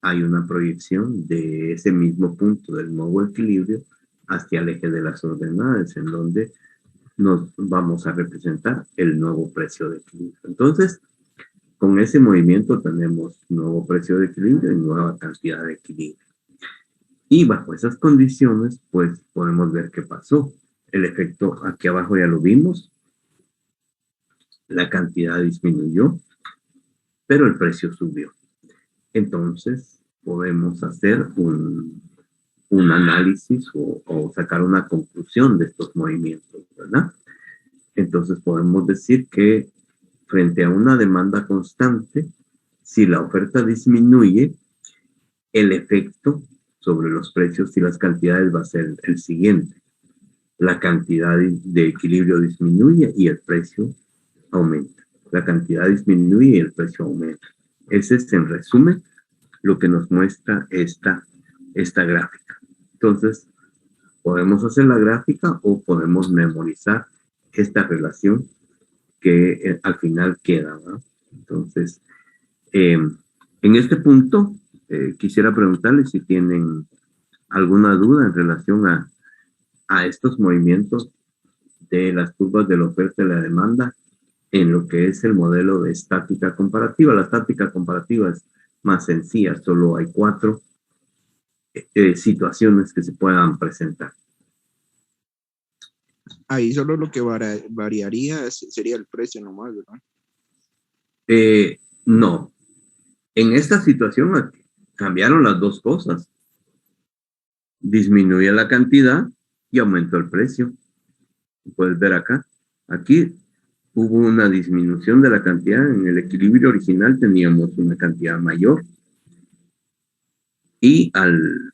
Speaker 1: hay una proyección de ese mismo punto del nuevo equilibrio hacia el eje de las ordenadas, en donde nos vamos a representar el nuevo precio de equilibrio. Entonces, con ese movimiento tenemos nuevo precio de equilibrio y nueva cantidad de equilibrio. Y bajo esas condiciones, pues podemos ver qué pasó. El efecto aquí abajo ya lo vimos. La cantidad disminuyó, pero el precio subió. Entonces, podemos hacer un análisis o sacar una conclusión de estos movimientos, ¿verdad? Entonces, podemos decir que frente a una demanda constante, si la oferta disminuye, el efecto sobre los precios y las cantidades va a ser el siguiente. La cantidad de equilibrio disminuye y el precio aumenta. La cantidad disminuye y el precio aumenta. Ese es, en resumen, lo que nos muestra esta gráfica. Entonces, podemos hacer la gráfica o podemos memorizar esta relación que al final queda, ¿no? Entonces, en este punto, quisiera preguntarles si tienen alguna duda en relación a estos movimientos de las curvas de la oferta y la demanda en lo que es el modelo de estática comparativa. La estática comparativa es más sencilla, solo hay 4 situaciones que se puedan presentar.
Speaker 2: Ahí solo lo que variaría sería el precio nomás, ¿verdad?
Speaker 1: No. En esta situación cambiaron las dos cosas. Disminuye la cantidad y aumentó el precio. Puedes ver acá. Aquí hubo una disminución de la cantidad. En el equilibrio original teníamos una cantidad mayor. Y al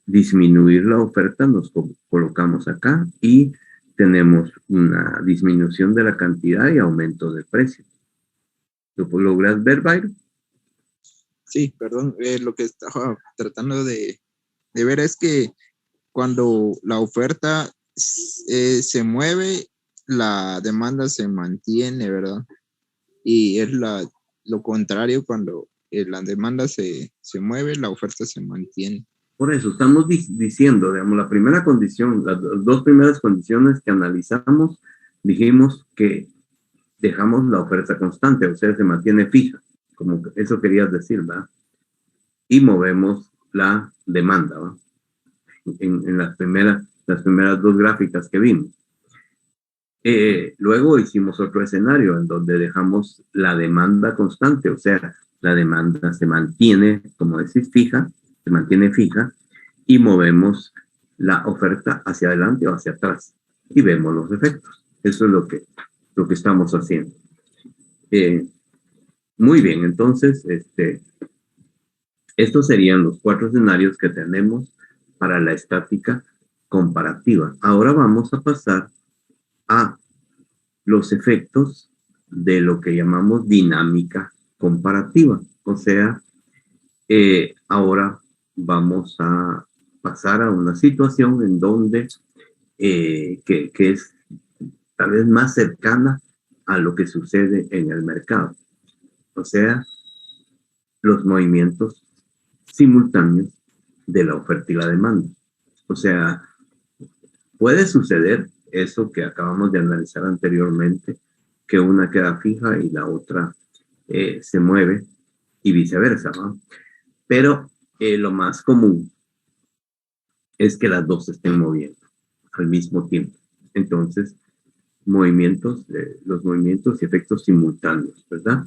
Speaker 1: disminuir la oferta nos colocamos acá y tenemos una disminución de la cantidad y aumento del precio. ¿Lo logras ver, Byron?
Speaker 2: Sí, perdón. Lo que estaba tratando de ver es que cuando la oferta se mueve, la demanda se mantiene, ¿verdad? Y es lo contrario, cuando la demanda se mueve, la oferta se mantiene.
Speaker 1: Por eso estamos diciendo, digamos, la primera condición, las dos primeras condiciones que analizamos, dijimos que dejamos la oferta constante, o sea, se mantiene fija, como eso querías decir, ¿verdad? Y movemos la demanda, ¿verdad? En las primeras dos gráficas que vimos. Luego hicimos otro escenario en donde dejamos la demanda constante, o sea, la demanda se mantiene, como decís, fija, se mantiene fija, y movemos la oferta hacia adelante o hacia atrás, y vemos los efectos. Eso es lo que estamos haciendo. Muy bien, entonces, estos serían los 4 escenarios que tenemos para la estática comparativa. Ahora vamos a pasar a los efectos de lo que llamamos dinámica comparativa. O sea, ahora vamos a pasar a una situación en donde que es tal vez más cercana a lo que sucede en el mercado. O sea, los movimientos simultáneos de la oferta y la demanda. O sea, Puede suceder eso que acabamos de analizar anteriormente, que una queda fija y la otra se mueve y viceversa, ¿no? Pero lo más común es que las dos se estén moviendo al mismo tiempo. Entonces, los movimientos y efectos simultáneos, ¿verdad?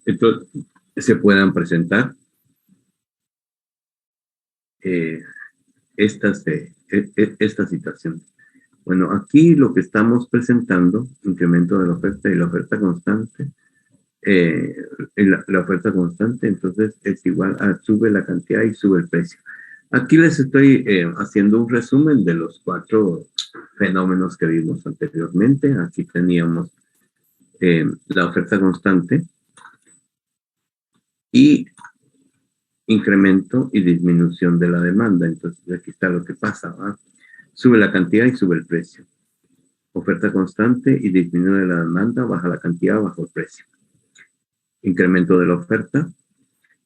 Speaker 1: Entonces, se puedan presentar eh, esta situación. Bueno, aquí lo que estamos presentando, incremento de la oferta y la oferta constante, la oferta constante, entonces es igual a sube la cantidad y sube el precio. Aquí les estoy haciendo un resumen de los 4 fenómenos que vimos anteriormente. Aquí teníamos la oferta constante y incremento y disminución de la demanda. Entonces aquí está lo que pasa, ¿va? Sube la cantidad y sube el precio. Oferta constante y disminuye la demanda, baja la cantidad, baja el precio. Incremento de la oferta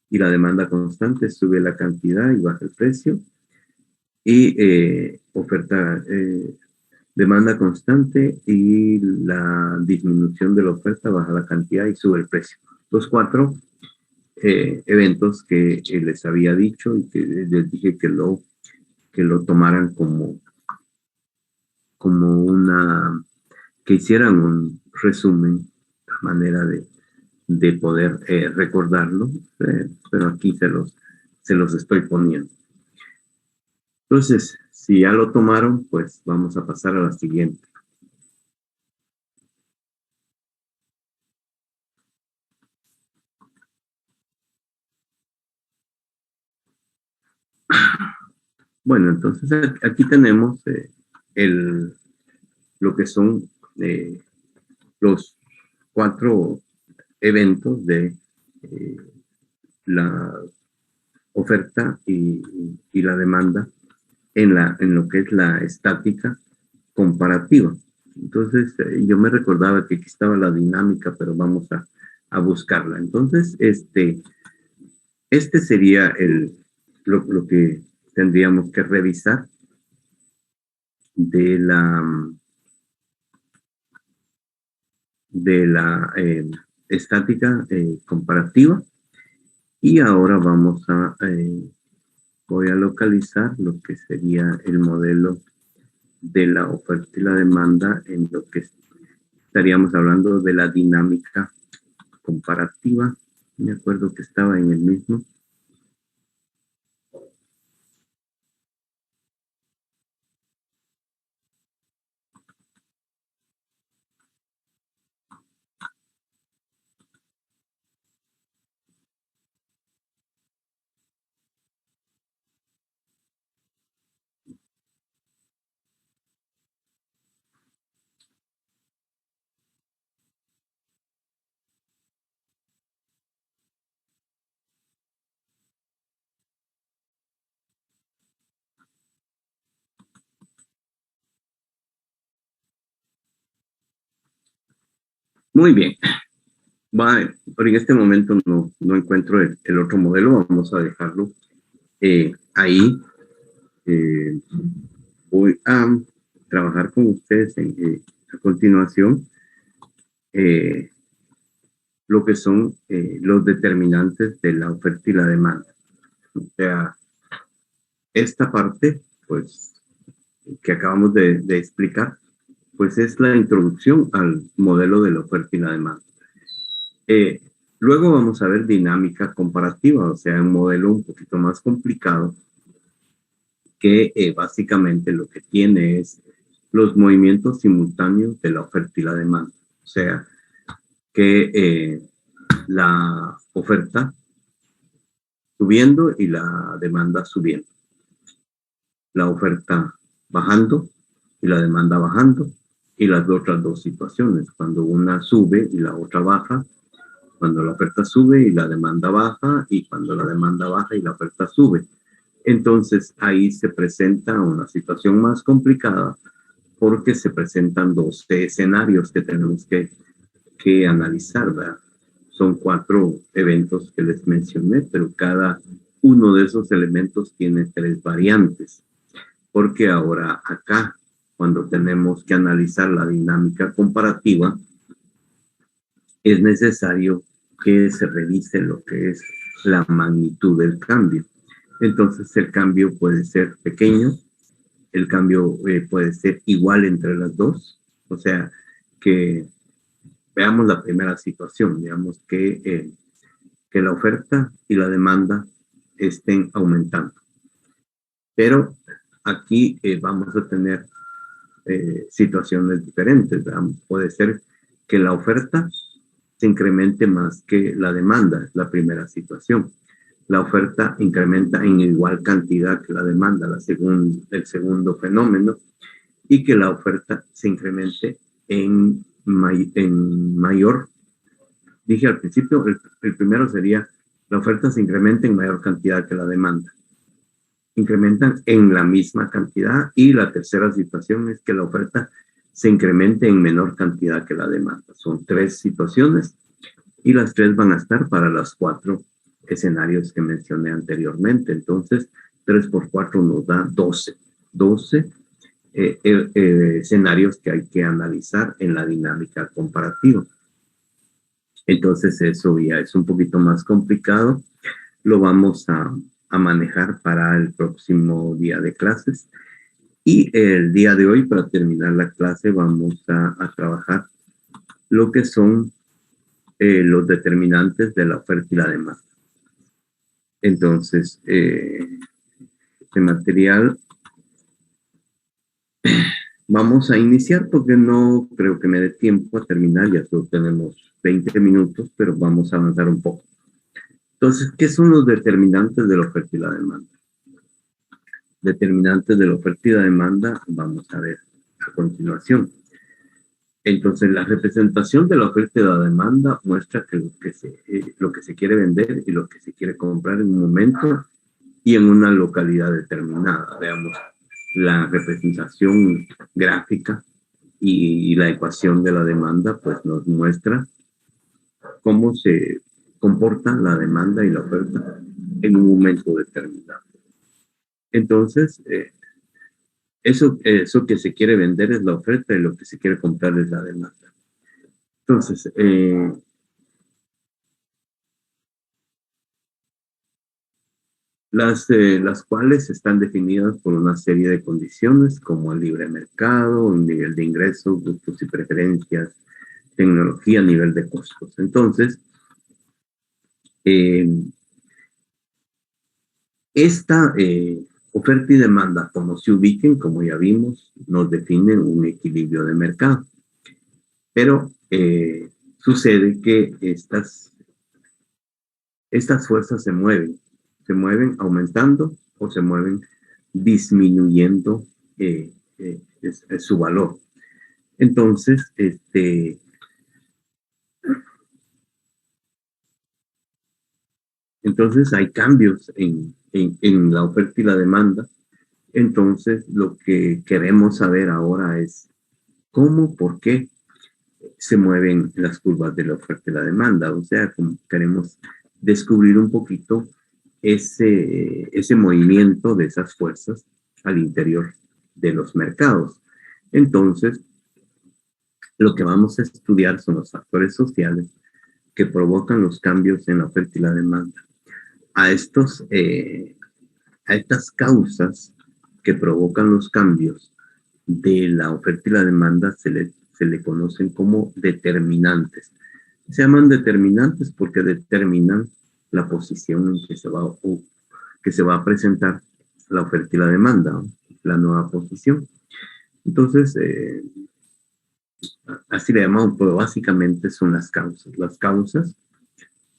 Speaker 1: y la demanda constante, sube la cantidad y baja el precio. Y demanda constante y la disminución de la oferta, baja la cantidad y sube el precio. Los 4 eventos que les había dicho y que les dije que lo tomaran como que hicieran un resumen, manera de poder recordarlo, pero aquí se los estoy poniendo. Entonces, si ya lo tomaron, pues vamos a pasar a la siguiente. Bueno, entonces aquí tenemos lo que son los 4 eventos de la oferta y la demanda en lo que es la estática comparativa. Entonces, yo me recordaba que aquí estaba la dinámica, pero vamos a buscarla. Entonces, este sería lo que tendríamos que revisar de la estática comparativa. Y ahora voy a localizar lo que sería el modelo de la oferta y la demanda en lo que estaríamos hablando de la dinámica comparativa. Me acuerdo que estaba en el mismo. Muy bien. Pero en este momento no encuentro el otro modelo. Vamos a dejarlo ahí. Voy a trabajar con ustedes a continuación lo que son los determinantes de la oferta y la demanda. O sea, esta parte, pues, que acabamos de explicar, pues es la introducción al modelo de la oferta y la demanda. Luego vamos a ver dinámica comparativa, o sea, un modelo un poquito más complicado que básicamente lo que tiene es los movimientos simultáneos de la oferta y la demanda. O sea, que la oferta subiendo y la demanda subiendo. La oferta bajando y la demanda bajando. Y las otras 2 situaciones, cuando una sube y la otra baja, cuando la oferta sube y la demanda baja, y cuando la demanda baja y la oferta sube. Entonces ahí se presenta una situación más complicada porque se presentan 2 escenarios que tenemos que analizar, ¿verdad? Son 4 eventos que les mencioné, pero cada uno de esos elementos tiene 3 variantes, porque ahora acá cuando tenemos que analizar la dinámica comparativa, es necesario que se revise lo que es la magnitud del cambio. Entonces el cambio puede ser pequeño, el cambio puede ser igual entre las dos, o sea, que veamos la primera situación, digamos que la oferta y la demanda estén aumentando. Pero aquí vamos a tener situaciones diferentes, ¿verdad? Puede ser que la oferta se incremente más que la demanda, es la primera situación. La oferta incrementa en igual cantidad que la demanda, el segundo fenómeno, y que la oferta se incremente en mayor. Dije al principio, el primero sería la oferta se incrementa en mayor cantidad que la demanda. Incrementan en la misma cantidad, y la tercera situación es que la oferta se incremente en menor cantidad que la demanda. Son tres situaciones y las tres van a estar para los 4 escenarios que mencioné anteriormente. Entonces, 3 por 4 nos da 12. 12 escenarios que hay que analizar en la dinámica comparativa. Entonces, eso ya es un poquito más complicado. Lo vamos a manejar para el próximo día de clases. Y el día de hoy, para terminar la clase, vamos a trabajar lo que son los determinantes de la oferta y la demanda. Entonces, este material vamos a iniciar porque no creo que me dé tiempo a terminar, ya solo tenemos 20 minutos, pero vamos a avanzar un poco. Entonces, ¿qué son los determinantes de la oferta y la demanda? Determinantes de la oferta y la demanda vamos a ver a continuación. Entonces, la representación de la oferta y la demanda muestra que lo que se quiere vender y lo que se quiere comprar en un momento y en una localidad determinada. Veamos la representación gráfica y la ecuación de la demanda, pues nos muestra cómo se comporta la demanda y la oferta en un momento determinado. Entonces, eso que se quiere vender es la oferta y lo que se quiere comprar es la demanda. Entonces, las cuales están definidas por una serie de condiciones como el libre mercado, un nivel de ingresos, gustos y preferencias, tecnología, nivel de costos. Entonces, esta oferta y demanda, como se ubiquen, como ya vimos, nos definen un equilibrio de mercado. Pero sucede que estas fuerzas se mueven aumentando o se mueven disminuyendo su valor. Entonces, hay cambios en la oferta y la demanda. Entonces, lo que queremos saber ahora es cómo, por qué se mueven las curvas de la oferta y la demanda. O sea, como queremos descubrir un poquito ese movimiento de esas fuerzas al interior de los mercados. Entonces, lo que vamos a estudiar son los factores sociales que provocan los cambios en la oferta y la demanda. A estas causas que provocan los cambios de la oferta y la demanda se le conocen como determinantes. Se llaman determinantes porque determinan la posición en que se va a presentar la oferta y la demanda, la nueva posición. Entonces, así le llamamos, pero básicamente son las causas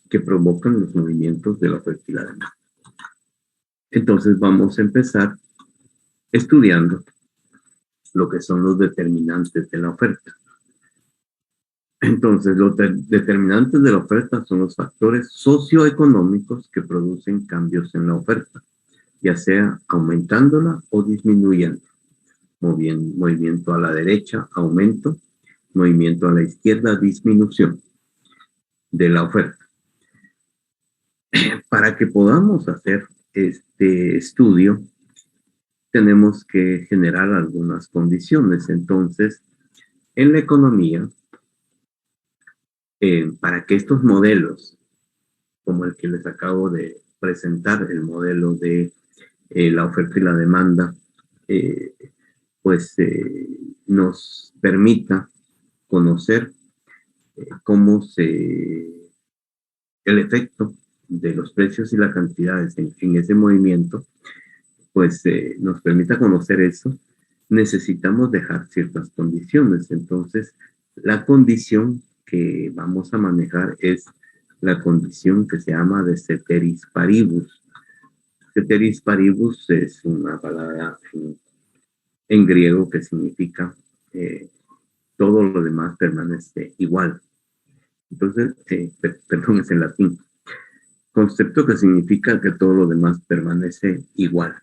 Speaker 1: que provocan los movimientos de la oferta y la demanda. Entonces, vamos a empezar estudiando lo que son los determinantes de la oferta. Entonces, los determinantes de la oferta son los factores socioeconómicos que producen cambios en la oferta, ya sea aumentándola o disminuyendo. Movimiento a la derecha, aumento; movimiento a la izquierda, disminución de la oferta. Para que podamos hacer este estudio, tenemos que generar algunas condiciones. Entonces, en la economía, para que estos modelos, como el que les acabo de presentar, el modelo de la oferta y la demanda, eh, pues nos permita conocer cómo el efecto de los precios y las cantidades en ese movimiento, pues nos permita conocer eso, necesitamos dejar ciertas condiciones. Entonces, la condición que vamos a manejar es la condición que se llama de ceteris paribus. Ceteris paribus es una palabra en griego que significa todo lo demás permanece igual. Entonces, perdón, es en latín. Concepto que significa que todo lo demás permanece igual.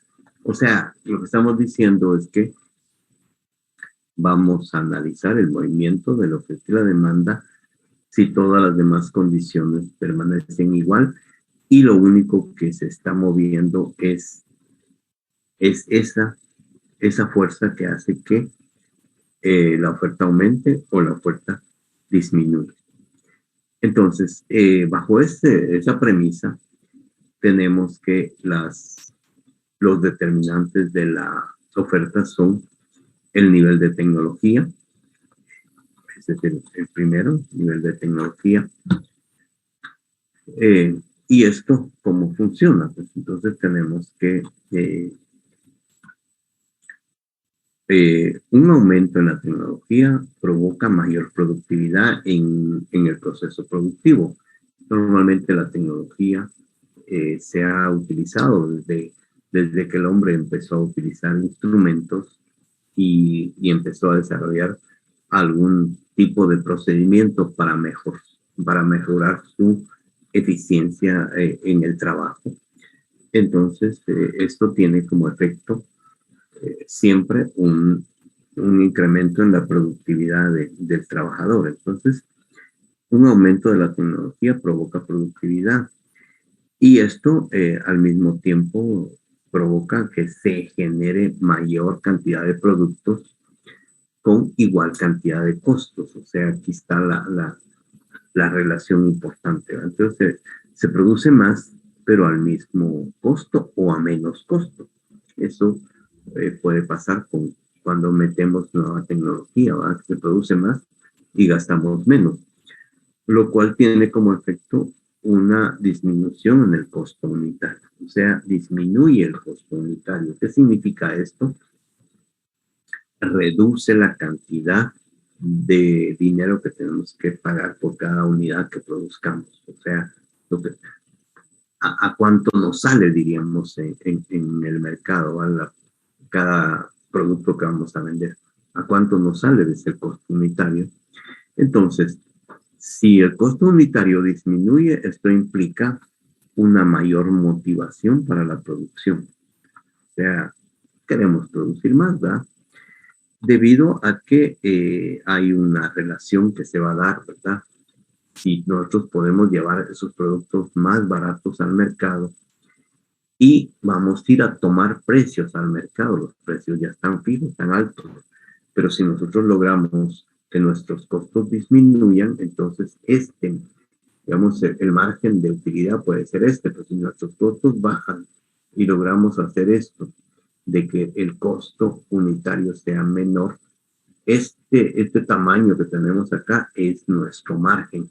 Speaker 1: O sea, lo que estamos diciendo es que vamos a analizar el movimiento de la oferta y la demanda si todas las demás condiciones permanecen igual y lo único que se está moviendo es esa fuerza que hace que la oferta aumente o la oferta disminuya. Entonces, bajo esa premisa, tenemos que los determinantes de la oferta son el nivel de tecnología, ese es el primero, nivel de tecnología. ¿Y esto cómo funciona? Pues entonces tenemos que un aumento en la tecnología provoca mayor productividad en el proceso productivo. Normalmente la tecnología se ha utilizado desde que el hombre empezó a utilizar instrumentos y empezó a desarrollar algún tipo de procedimiento para mejorar su eficiencia en el trabajo. Entonces, esto tiene como efecto siempre un incremento en la productividad del trabajador. Entonces, un aumento de la tecnología provoca productividad y esto al mismo tiempo provoca que se genere mayor cantidad de productos con igual cantidad de costos. O sea, aquí está la relación importante. Entonces, se produce más, pero al mismo costo o a menos costo. Eso puede pasar cuando metemos nueva tecnología, ¿verdad? Se produce más y gastamos menos, lo cual tiene como efecto una disminución en el costo unitario. O sea, disminuye el costo unitario. ¿Qué significa esto? Reduce la cantidad de dinero que tenemos que pagar por cada unidad que produzcamos. O sea, a cuánto nos sale, diríamos, en el mercado, cada producto que vamos a vender, a cuánto nos sale de ese costo unitario. Entonces, si el costo unitario disminuye, esto implica una mayor motivación para la producción. O sea, queremos producir más, ¿verdad? Debido a que hay una relación que se va a dar, ¿verdad? Si nosotros podemos llevar esos productos más baratos al mercado y vamos a ir a tomar precios al mercado, los precios ya están fijos, están altos, pero si nosotros logramos que nuestros costos disminuyan, entonces digamos, el margen de utilidad puede ser pero si nuestros costos bajan y logramos hacer esto, de que el costo unitario sea menor, este tamaño que tenemos acá es nuestro margen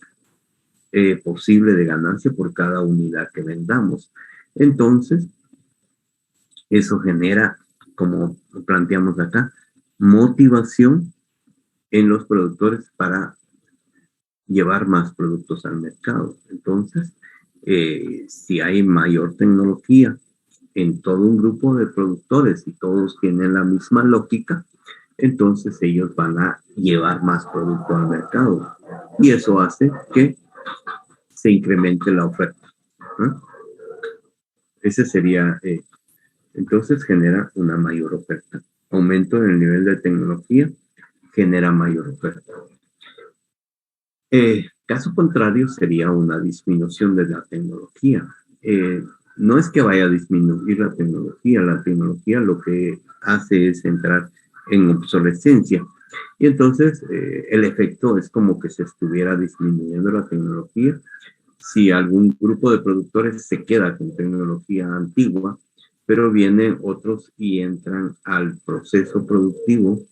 Speaker 1: posible de ganancia por cada unidad que vendamos. Entonces, eso genera, como planteamos acá, motivación en los productores para llevar más productos al mercado. Entonces, si hay mayor tecnología en todo un grupo de productores y todos tienen la misma lógica, entonces ellos van a llevar más producto al mercado. Y eso hace que se incremente la oferta, ¿no? Ese sería, entonces genera una mayor oferta. Aumento en el nivel de tecnología genera mayor oferta. Caso contrario sería una disminución de la tecnología. no es que vaya a disminuir la tecnología lo que hace es entrar en obsolescencia. Y entonces el efecto es como que se estuviera disminuyendo la tecnología. Si algún grupo de productores se queda con tecnología antigua, pero vienen otros y entran al proceso productivo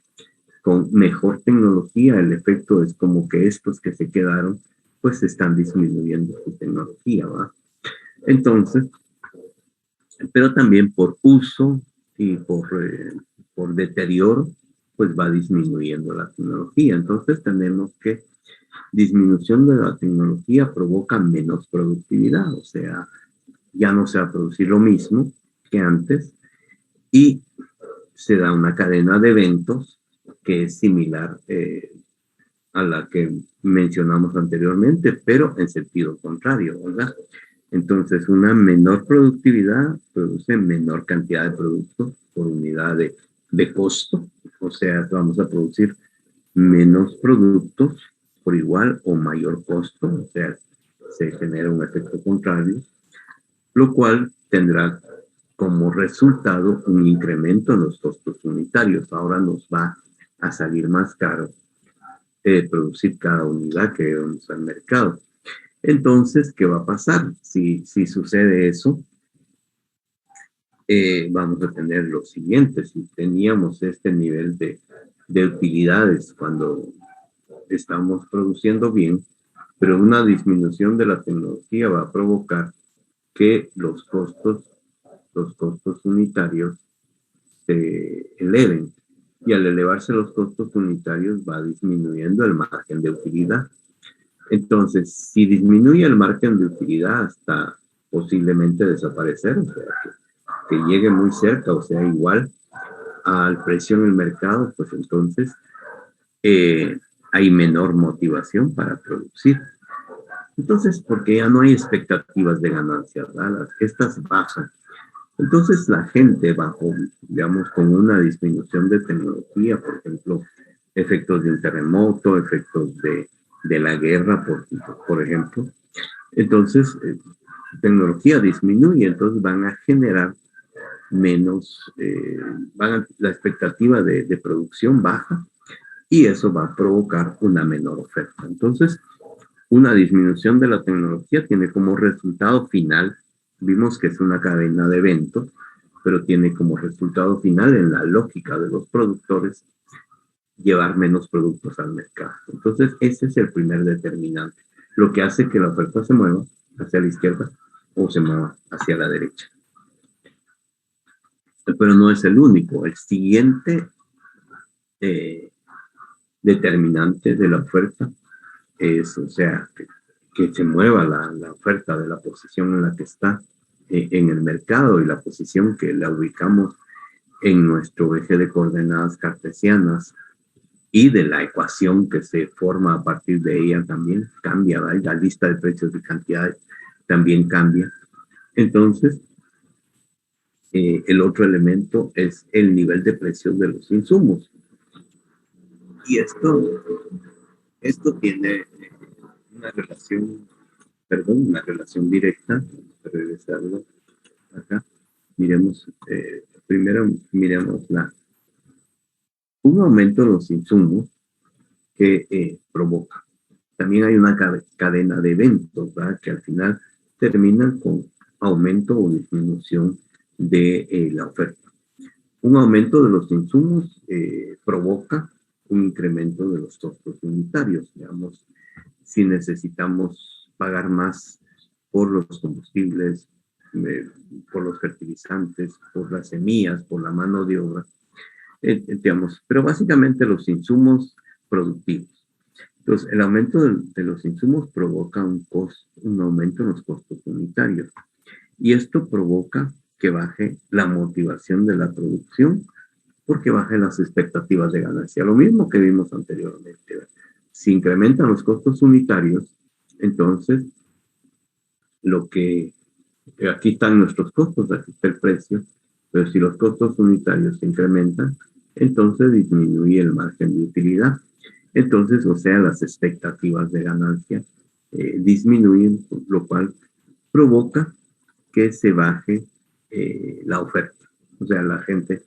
Speaker 1: con mejor tecnología, el efecto es como que estos que se quedaron, pues están disminuyendo su tecnología, ¿va? Entonces, pero también por uso y por deterioro, pues va disminuyendo la tecnología. Entonces tenemos que disminución de la tecnología provoca menos productividad, o sea, ya no se va a producir lo mismo que antes y se da una cadena de eventos que es similar a la que mencionamos anteriormente, pero en sentido contrario, ¿verdad? Entonces, una menor productividad produce menor cantidad de productos por unidad de costo, o sea, vamos a producir menos productos por igual o mayor costo, o sea, se genera un efecto contrario, lo cual tendrá como resultado un incremento en los costos unitarios. Ahora nos va a salir más caro producir cada unidad que vamos al mercado. Entonces, ¿qué va a pasar? Si sucede eso, vamos a tener lo siguiente. Si teníamos este nivel de utilidades cuando estamos produciendo bien, pero una disminución de la tecnología va a provocar que los costos unitarios se eleven. Y al elevarse los costos unitarios va disminuyendo el margen de utilidad. Entonces, si disminuye el margen de utilidad hasta posiblemente desaparecer, o sea, que llegue muy cerca, o sea, igual al precio en el mercado, pues entonces hay menor motivación para producir. Entonces, porque ya no hay expectativas de ganancia, ¿verdad? Estas bajan. Entonces, la gente bajo, digamos, con una disminución de tecnología, por ejemplo, efectos de un terremoto, efectos de la guerra, por ejemplo, entonces, tecnología disminuye, entonces van a generar menos, la expectativa de producción baja y eso va a provocar una menor oferta. Entonces, una disminución de la tecnología tiene como resultado final, vimos que es una cadena de eventos, pero tiene como resultado final en la lógica de los productores llevar menos productos al mercado. Entonces, ese es el primer determinante, lo que hace que la oferta se mueva hacia la izquierda o se mueva hacia la derecha. Pero no es el único. El siguiente determinante de la oferta es, o sea, que se mueva la oferta de la posición en la que está en el mercado y la posición que la ubicamos en nuestro eje de coordenadas cartesianas y de la ecuación que se forma a partir de ella también cambia, ¿verdad? La lista de precios y cantidades también cambia. Entonces, el otro elemento es el nivel de precios de los insumos. Y esto tiene una relación directa. Regresarlo acá. Miremos, primero miremos un aumento de los insumos que provoca. También hay una cadena de eventos, ¿verdad? Que al final terminan con aumento o disminución de la oferta. Un aumento de los insumos provoca un incremento de los costos unitarios. Digamos, si necesitamos pagar más por los combustibles, por los fertilizantes, por las semillas, por la mano de obra, digamos, pero básicamente los insumos productivos. Entonces, el aumento de los insumos provoca un aumento en los costos unitarios. Y esto provoca que baje la motivación de la producción porque bajen las expectativas de ganancia. Lo mismo que vimos anteriormente. Si incrementan los costos unitarios, entonces aquí están nuestros costos, aquí está el precio, pero si los costos unitarios se incrementan, entonces disminuye el margen de utilidad. Entonces, o sea, las expectativas de ganancia disminuyen, lo cual provoca que se baje la oferta. O sea, la gente,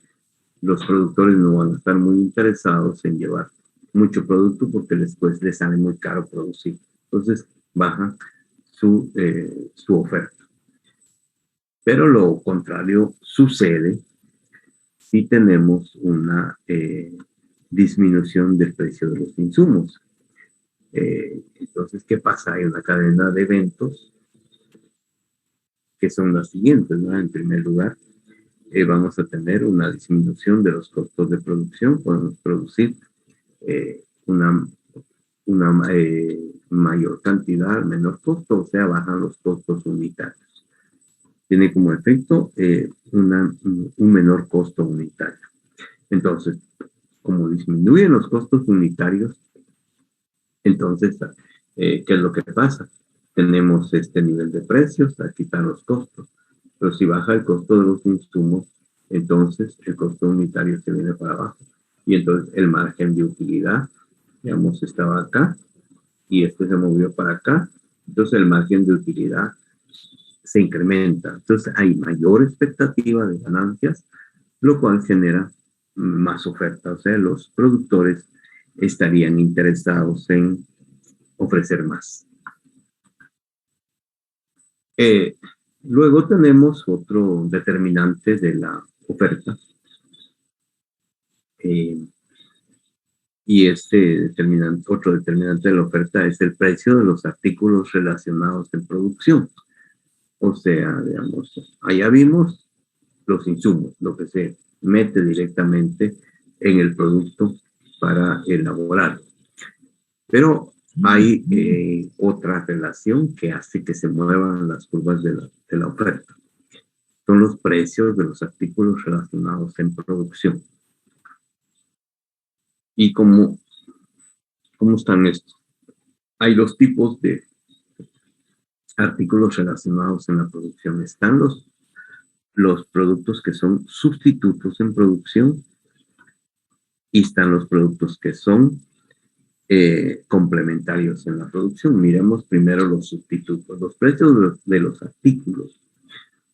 Speaker 1: los productores no van a estar muy interesados en llevar mucho producto porque después les sale muy caro producir. Entonces, baja su oferta. Pero lo contrario sucede si tenemos una disminución del precio de los insumos. Entonces, ¿qué pasa? Hay una cadena de eventos que son las siguientes, ¿no? En primer lugar, vamos a tener una disminución de los costos de producción. Podemos producir una mayor cantidad, menor costo, o sea, bajan los costos unitarios. Tiene como efecto un menor costo unitario. Entonces, como disminuyen los costos unitarios, entonces, ¿qué es lo que pasa? Tenemos este nivel de precios, aquí están los costos. Pero si baja el costo de los insumos, entonces el costo unitario se viene para abajo. Y entonces el margen de utilidad, digamos, estaba acá y este se movió para acá. Entonces el margen de utilidad se incrementa. Entonces hay mayor expectativa de ganancias, lo cual genera más oferta. O sea, los productores estarían interesados en ofrecer más. Luego tenemos otro determinante de la oferta. Y otro determinante de la oferta es el precio de los artículos relacionados en producción. O sea, digamos, allá vimos los insumos, lo que se mete directamente en el producto para elaborarlo. Pero hay otra relación que hace que se muevan las curvas de la oferta. Son los precios de los artículos relacionados en producción. ¿Y cómo están estos? Hay dos tipos de artículos relacionados en la producción. Están los productos que son sustitutos en producción y están los productos que son complementarios en la producción. Miremos primero los sustitutos. Los precios de los artículos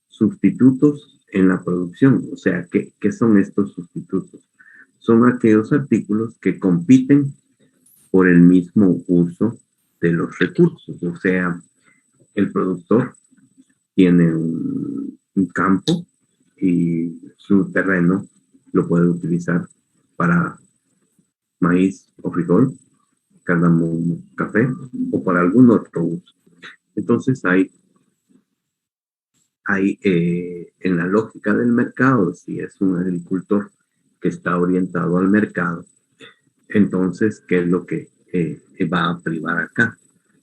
Speaker 1: sustitutos en la producción. O sea, ¿qué son estos sustitutos? Son aquellos artículos que compiten por el mismo uso de los recursos. O sea, el productor tiene un campo y su terreno lo puede utilizar para maíz o frijol, cardamomo, café o para algún otro uso. Entonces hay en la lógica del mercado, si es un agricultor que está orientado al mercado, entonces, ¿qué es lo que va a privar acá?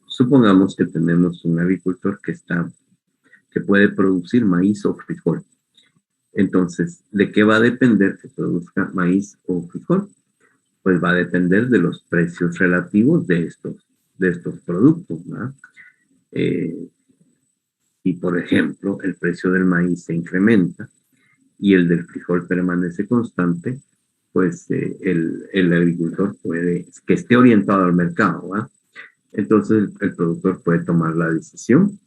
Speaker 1: Supongamos que tenemos un agricultor que puede producir maíz o frijol. Entonces, ¿de qué va a depender que produzca maíz o frijol? Pues va a depender de los precios relativos de estos productos, ¿no? Y por ejemplo, el precio del maíz se incrementa y el del frijol permanece constante, pues el agricultor puede, que esté orientado al mercado, ¿va? Entonces el productor puede tomar la decisión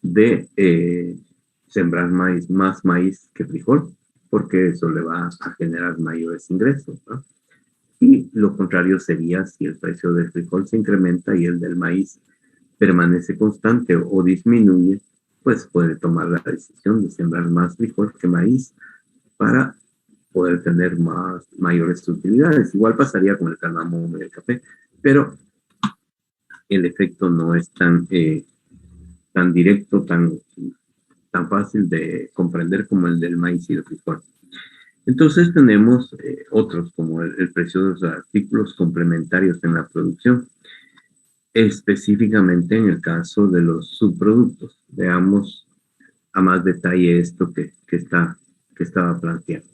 Speaker 1: de sembrar más maíz que frijol, porque eso le va a generar mayores ingresos, ¿no? Y lo contrario sería si el precio del frijol se incrementa y el del maíz permanece constante o disminuye, pues puede tomar la decisión de sembrar más frijol que maíz para poder tener mayores utilidades. Igual pasaría con el cardamomo y el café, pero el efecto no es tan directo, tan fácil de comprender como el del maíz y el frijol. Entonces tenemos otros como el precio de los artículos complementarios en la producción, específicamente en el caso de los subproductos. Veamos a más detalle esto que estaba planteando.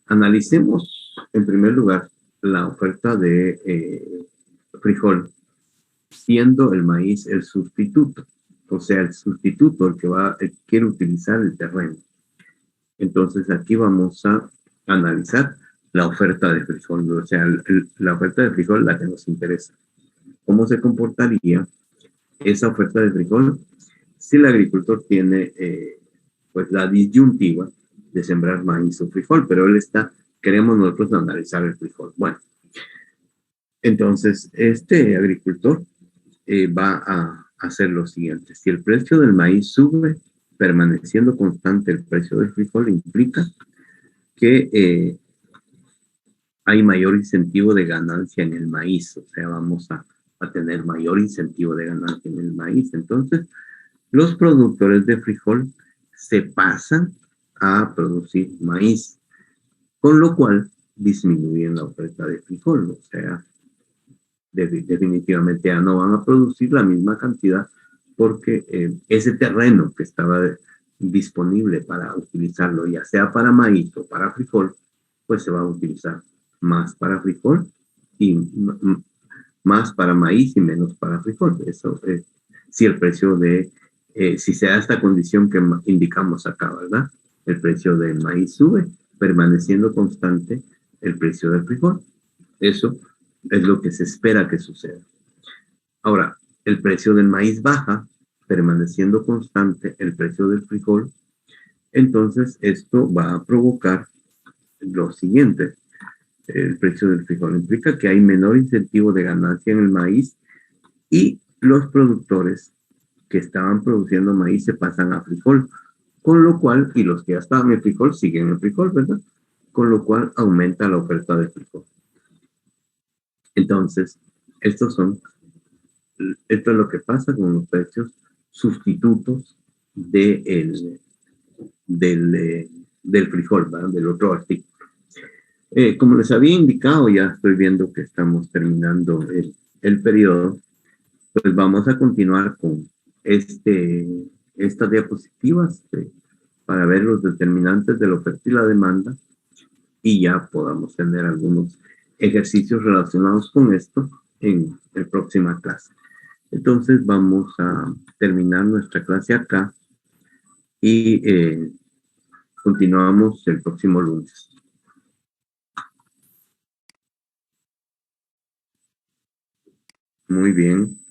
Speaker 1: Analicemos en primer lugar la oferta de frijol, siendo el maíz el sustituto, o sea, el sustituto, el que quiere utilizar el terreno. Entonces aquí vamos a analizar la oferta de frijol, o sea, la oferta de frijol, la que nos interesa. ¿Cómo se comportaría esa oferta de frijol si el agricultor tiene pues la disyuntiva de sembrar maíz o frijol, pero queremos nosotros analizar el frijol. Bueno, entonces este agricultor va a hacer lo siguiente. Si el precio del maíz sube, permaneciendo constante el precio del frijol, implica que hay mayor incentivo de ganancia en el maíz, o sea, vamos a tener mayor incentivo de ganancia en el maíz. Entonces, los productores de frijol se pasan a producir maíz, con lo cual disminuyen la oferta de frijol, o sea, definitivamente ya no van a producir la misma cantidad porque ese terreno que estaba disponible para utilizarlo, ya sea para maíz o para frijol, pues se va a utilizar más para frijol y más para maíz y menos para frijol. Eso es si el precio si se da esta condición que indicamos acá, ¿verdad? El precio del maíz sube, permaneciendo constante el precio del frijol. Eso es lo que se espera que suceda. Ahora, el precio del maíz baja, permaneciendo constante el precio del frijol. Entonces, esto va a provocar lo siguiente. El precio del frijol implica que hay menor incentivo de ganancia en el maíz y los productores que estaban produciendo maíz se pasan a frijol, con lo cual, y los que ya estaban en frijol siguen en frijol, ¿verdad? Con lo cual aumenta la oferta de frijol. Entonces, esto es lo que pasa con los precios sustitutos del frijol, ¿verdad? Del otro artículo. Como les había indicado, ya estoy viendo que estamos terminando el periodo, pues vamos a continuar con estas diapositivas para ver los determinantes de la oferta y la demanda y ya podamos tener algunos ejercicios relacionados con esto en la próxima clase. Entonces vamos a terminar nuestra clase acá y continuamos el próximo lunes. Muy bien.